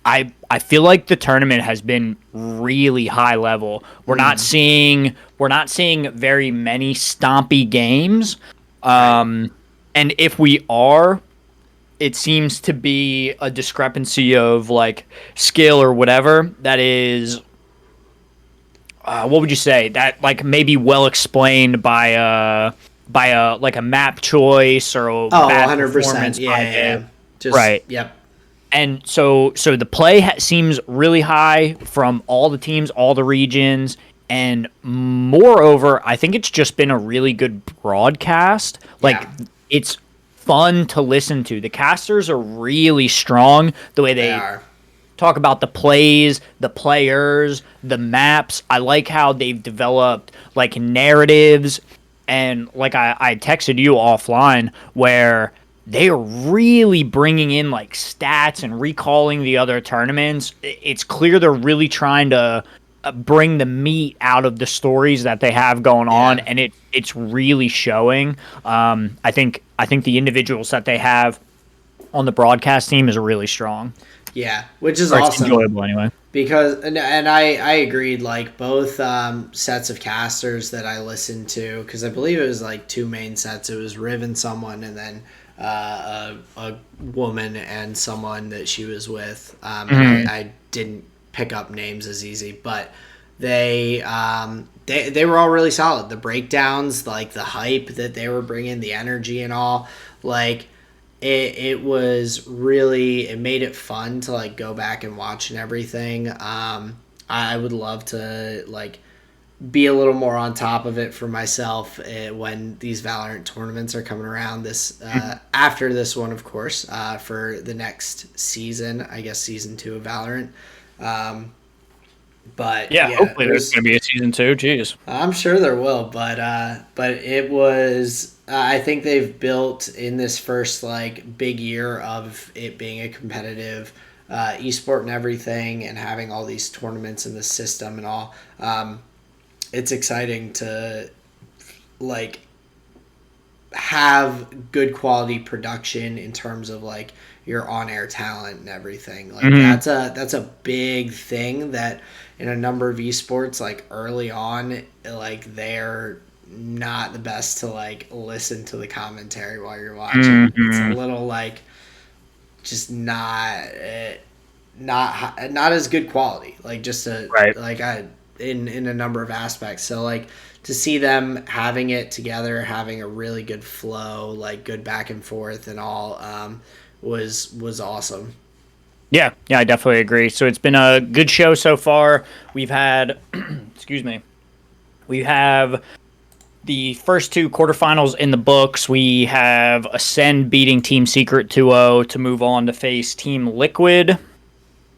I feel like the tournament has been really high level. We're not seeing very many stompy games. And if we are, it seems to be a discrepancy of like skill or whatever that is what would you say, that like maybe well explained by a like a map choice or a bad 100%. performance. Yeah. Just, right. Yep. And so the play seems really high from all the teams, all the regions, and moreover, I think it's just been a really good broadcast. Like, it's fun to listen to. The casters are really strong. The way they talk about the plays, the players, the maps. I like how they've developed like narratives, and like I texted you offline where they are really bringing in like stats and recalling the other tournaments. It's clear they're really trying to bring the meat out of the stories that they have going on, Yeah. and it's really showing. I think the individuals that they have on the broadcast team is really strong. Yeah, which is Or it's awesome. enjoyable anyway. Because I agreed, like both sets of casters that I listened to, because I believe it was like two main sets. It was Riv and someone, and then a woman and someone that she was with. And I didn't pick up names as easy, but they were all really solid. The breakdowns, like the hype that they were bringing, the energy and all, like it was really, it made it fun to like go back and watch and everything. I would love to like be a little more on top of it for myself when these Valorant tournaments are coming around this after this one, of course, for the next season, I guess season 2 of Valorant. But Yeah, hopefully there's going to be a season 2. Jeez. I'm sure there will, but it was. I think they've built in this first like big year of it being a competitive esport and everything, and having all these tournaments in the system and all. It's exciting to like have good quality production in terms of like your on-air talent and everything. Like that's a big thing that in a number of esports, like early on, like they're not the best to like listen to the commentary while you're watching. It's a little like just not as good quality. Like just a like in a number of aspects. So like to see them having it together, having a really good flow, like good back and forth and all, was awesome. Yeah, I definitely agree. So it's been a good show so far. We've had, excuse me, we have the first 2 quarterfinals in the books. We have Ascend beating Team Secret 2-0 to move on to face Team Liquid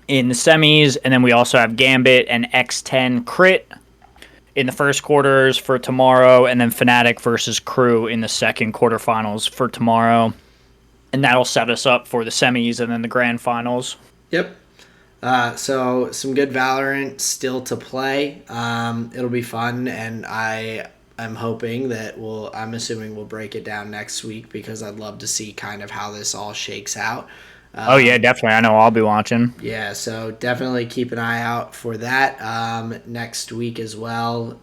in the semis, and then we also have Gambit and X10 Crit in the first quarters for tomorrow, and then Fnatic versus Crew in the second quarterfinals for tomorrow. And that'll set us up for the semis and then the grand finals. Yep. So some good Valorant still to play. It'll be fun, and I'm hoping that I'm assuming we'll break it down next week, because I'd love to see kind of how this all shakes out. Oh yeah, definitely. I know I'll be watching. Yeah, so definitely keep an eye out for that next week as well.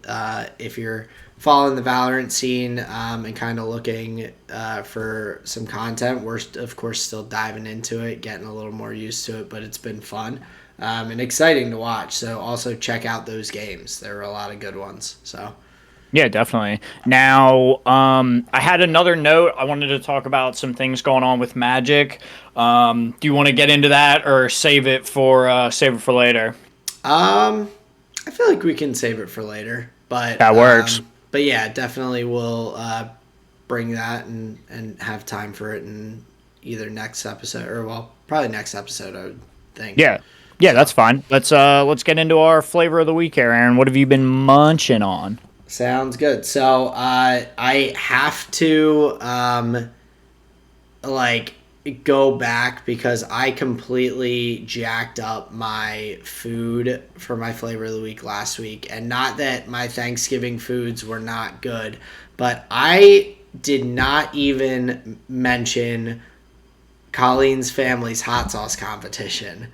If you're following the Valorant scene and kind of looking for some content, we're of course still diving into it, getting a little more used to it, but it's been fun and exciting to watch. So also check out those games. There were a lot of good ones. So. Yeah, definitely. Now, I had another note. I wanted to talk about some things going on with Magic. Do you want to get into that, or save it for later? I feel like we can save it for later, but that works. But yeah, definitely we'll bring that and have time for it in either next episode, or probably next episode, I would think. Yeah, that's fine. Let's get into our flavor of the week here, Aaron. What have you been munching on? Sounds good. So I have to like go back, because I completely jacked up my food for my flavor of the week last week. And not that my Thanksgiving foods were not good, but I did not even mention Colleen's family's hot sauce competition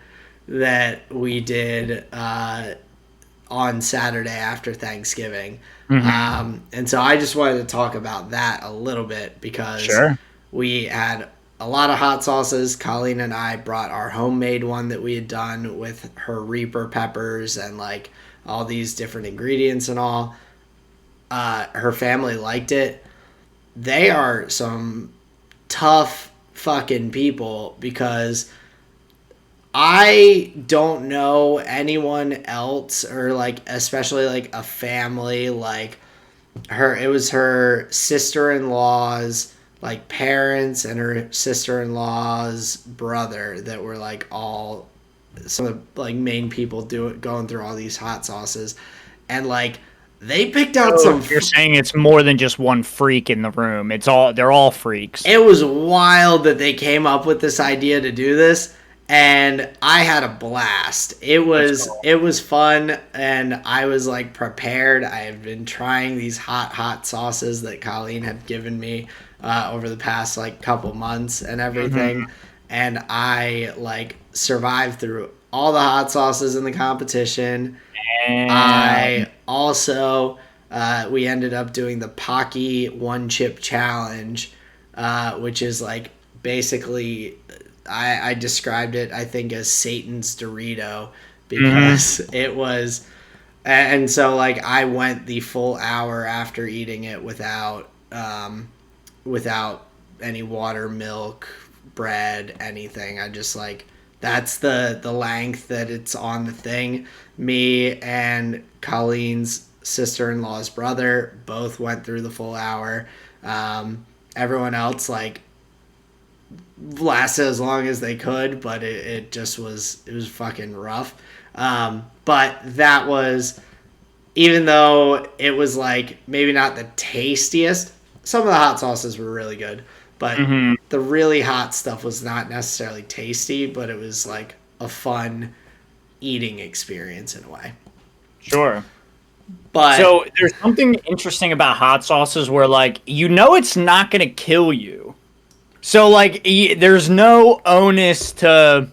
that we did on Saturday after Thanksgiving. And so I just wanted to talk about that a little bit, because we had a lot of hot sauces. Colleen and I brought our homemade one that we had done with her Reaper peppers and like all these different ingredients and all. Her family liked it. They are some tough fucking people, because I don't know anyone else, or like especially like a family like her. It was her sister-in-law's like parents and her sister-in-law's brother that were like all some of the like main people going through all these hot sauces, and like they picked out some. You're saying it's more than just one freak in the room. They're all freaks. It was wild that they came up with this idea to do this, and I had a blast. It was fun, and I was like prepared. I have been trying these hot sauces that Colleen had given me over the past like couple months and everything, and I like survived through all the hot sauces in the competition. I also we ended up doing the Pocky One Chip Challenge, which is like basically I described it I think as Satan's Dorito because it was, and so like I went the full hour after eating it without any water, milk, bread, anything. I just like that's the length that it's on the thing. Me and Colleen's sister-in-law's brother both went through the full hour. Everyone else like lasted as long as they could, but it was fucking rough. But that was, even though it was like maybe not the tastiest, some of the hot sauces were really good, but the really hot stuff was not necessarily tasty, but it was like a fun eating experience in a way. Sure. But so there's something interesting about hot sauces where like it's not going to kill you. So like there's no onus to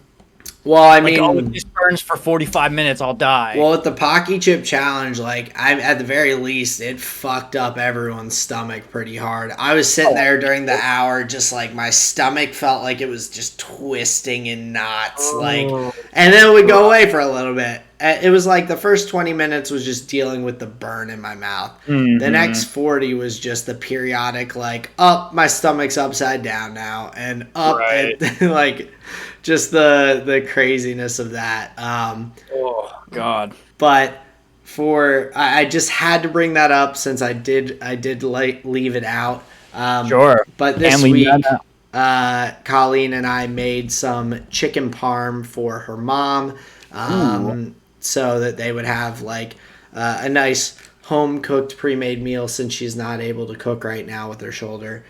well, I like, mean, if this burns for 45 minutes, I'll die. Well, with the Pocky Chip Challenge, like at the very least, it fucked up everyone's stomach pretty hard. I was sitting there during the hour, just like my stomach felt like it was just twisting in knots, like, and then it would go away for a little bit. It was like the first 20 minutes was just dealing with the burn in my mouth. The next 40 was just the periodic, like, my stomach's upside down now, and up, right. And like, just the craziness of that. Oh God! But I just had to bring that up since I did like leave it out. Sure. But this week, Colleen and I made some chicken parm for her mom. So that they would have like a nice home cooked pre-made meal since she's not able to cook right now with her shoulder.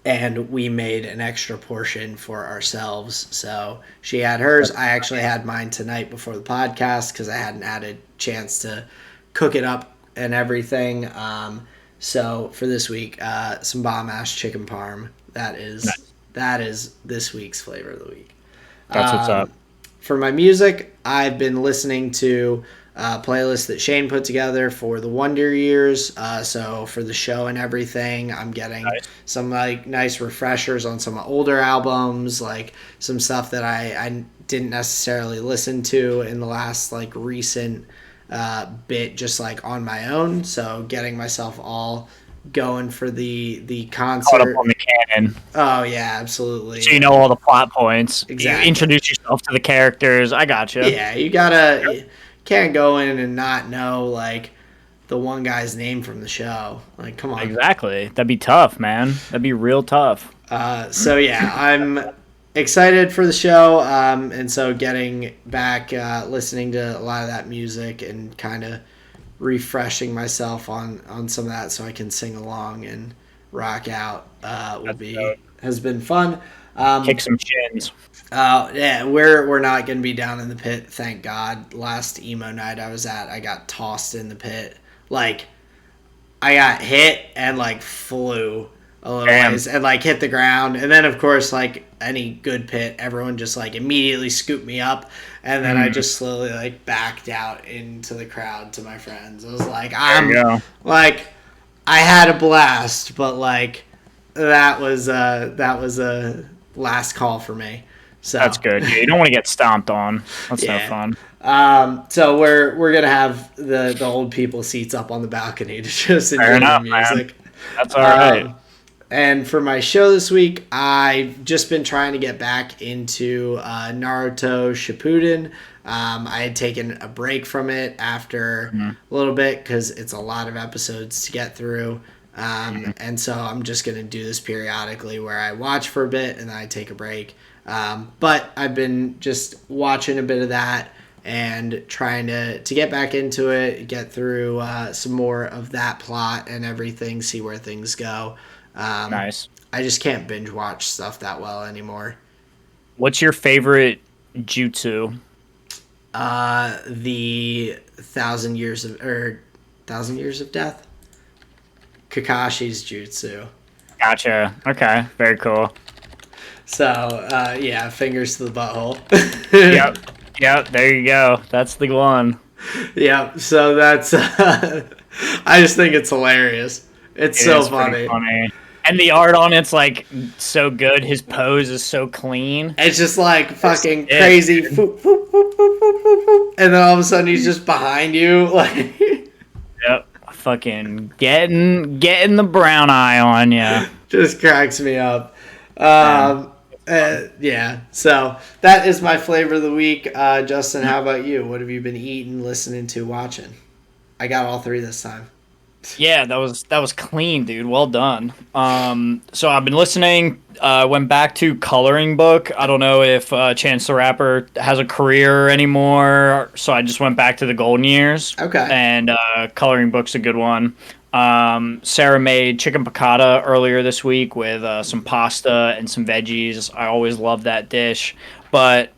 And we made an extra portion for ourselves. So she had hers. I actually had mine tonight before the podcast because I hadn't had a chance to cook it up and everything. So for this week, some bomb-ass chicken parm. That is this week's flavor of the week. That's what's up. For my music, I've been listening to a playlist that Shane put together for the Wonder Years. So for the show and everything, I'm getting some like nice refreshers on some older albums, like some stuff that I didn't necessarily listen to in the last like recent bit, just like on my own. So getting myself all going for the concert. Caught up on the canon. Oh yeah, absolutely. So you know all the plot points. Exactly. You introduce yourself to the characters. I gotcha. Yeah, you gotta. You can't go in and not know like the one guy's name from the show. Like, come on. Exactly. That'd be tough, man. That'd be real tough. So yeah, I'm excited for the show. And so getting back, listening to a lot of that music and kind of refreshing myself on some of that so I can sing along and rock out has been fun. Kick some chins. Yeah, we're not gonna be down in the pit, thank God. Last emo night I was at, I got tossed in the pit. Like I got hit and like flew a little ways and like hit the ground, and then of course like any good pit, everyone just like immediately scooped me up, and then I just slowly like backed out into the crowd to my friends. I was like, like I had a blast, but like that was a last call for me. So that's good. Yeah, you don't want to get stomped on. That's no fun. So we're gonna have the old people seats up on the balcony to just enjoy the music. Man. That's all right. And for my show this week, I've just been trying to get back into Naruto Shippuden. I had taken a break from it after a little bit because it's a lot of episodes to get through. And so I'm just going to do this periodically where I watch for a bit and then I take a break. But I've been just watching a bit of that and trying to get back into it, get through some more of that plot and everything, see where things go. Nice. I just can't binge watch stuff that well anymore. What's your favorite jutsu? The Thousand Years of Death. Kakashi's jutsu. Gotcha. Okay, very cool. So, yeah, fingers to the butthole. Yep, there you go. That's the one. Yeah, so that's... I just think it's hilarious. It's so funny. And the art on it's like so good. His pose is so clean. It's just like fucking crazy. Foop, foop, foop, foop, foop, foop, foop. And then all of a sudden he's just behind you. Like, yep. Fucking getting the brown eye on you. Just cracks me up. Yeah. So that is my flavor of the week. Justin, how about you? What have you been eating, listening to, watching? I got all three this time. Yeah, that was clean, dude. Well done. So I've been listening. Went back to Coloring Book. I don't know if Chance the Rapper has a career anymore, so I just went back to the golden years. Okay. And Coloring Book's a good one. Sarah made chicken piccata earlier this week with some pasta and some veggies. I always love that dish, but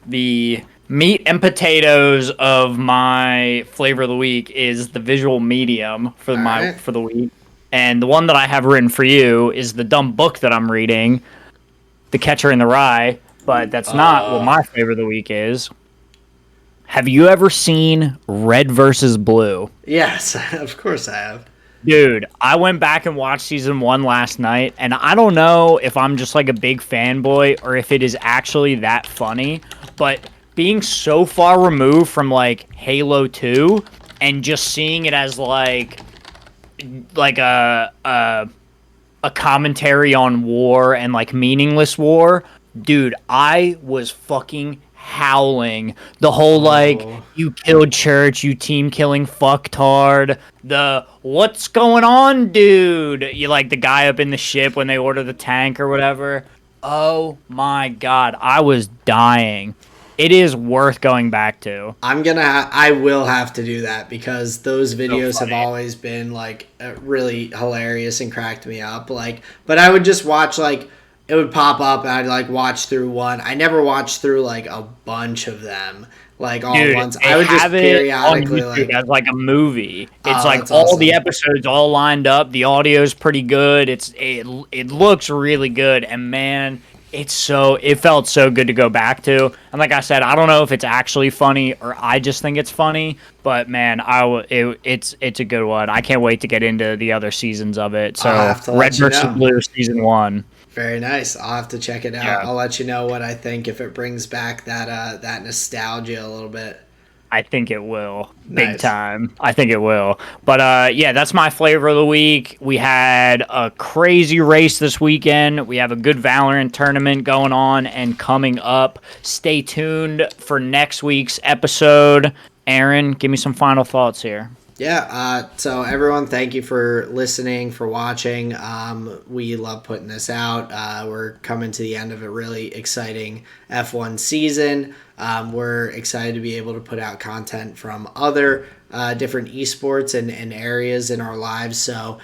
the meat and potatoes of my flavor of the week is the visual medium for for the week. And the one that I have written for you is the dumb book that I'm reading, The Catcher in the Rye, but that's not what my flavor of the week is. Have you ever seen Red versus Blue? Yes, of course I have. Dude, I went back and watched season 1 last night, and I don't know if I'm just like a big fanboy or if it is actually that funny, but being so far removed from like Halo 2 and just seeing it as like a commentary on war and like meaningless war, dude, I was fucking howling. The whole like you killed church, you team killing fucktard, the what's going on, dude? You like the guy up in the ship when they order the tank or whatever. Oh my god, I was dying. It is worth going back to. I will have to do that because those videos have always been like really hilarious and cracked me up. Like, but I would just watch like it would pop up and I'd like watch through one. I never watched through like a bunch of them like all at once. I would just periodically like as like a movie. It's like all awesome. The episodes all lined up. The audio's pretty good. It looks really good, and man, it felt so good to go back to. And like I said, I don't know if it's actually funny or I just think it's funny, but man, it's a good one. I can't wait to get into the other seasons of it. So Red vs. Blue season 1. Very nice. I'll have to check it out. Yeah. I'll let you know what I think if it brings back that nostalgia a little bit. I think it will. Big time. I think it will. But yeah, that's my flavor of the week. We had a crazy race this weekend. We have a good Valorant tournament going on and coming up. Stay tuned for next week's episode. Aaron, give me some final thoughts here. Yeah, so everyone, thank you for listening, for watching. We love putting this out. We're coming to the end of a really exciting F1 season. We're excited to be able to put out content from other different esports and areas in our lives. So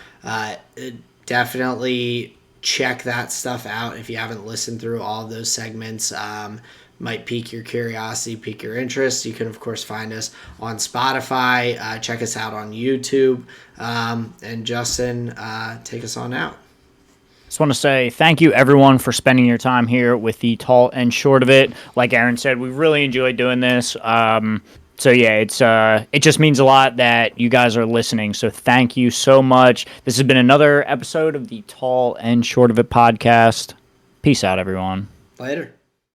definitely check that stuff out if you haven't listened through all of those segments. Might pique your curiosity, pique your interest. You can, of course, find us on Spotify. Check us out on YouTube. And Justin, take us on out. Just want to say thank you, everyone, for spending your time here with the tall and short of it. Like Aaron said, we really enjoyed doing this. So yeah, it just means a lot that you guys are listening. So thank you so much. This has been another episode of the Tall and Short of It podcast. Peace out, everyone. Later.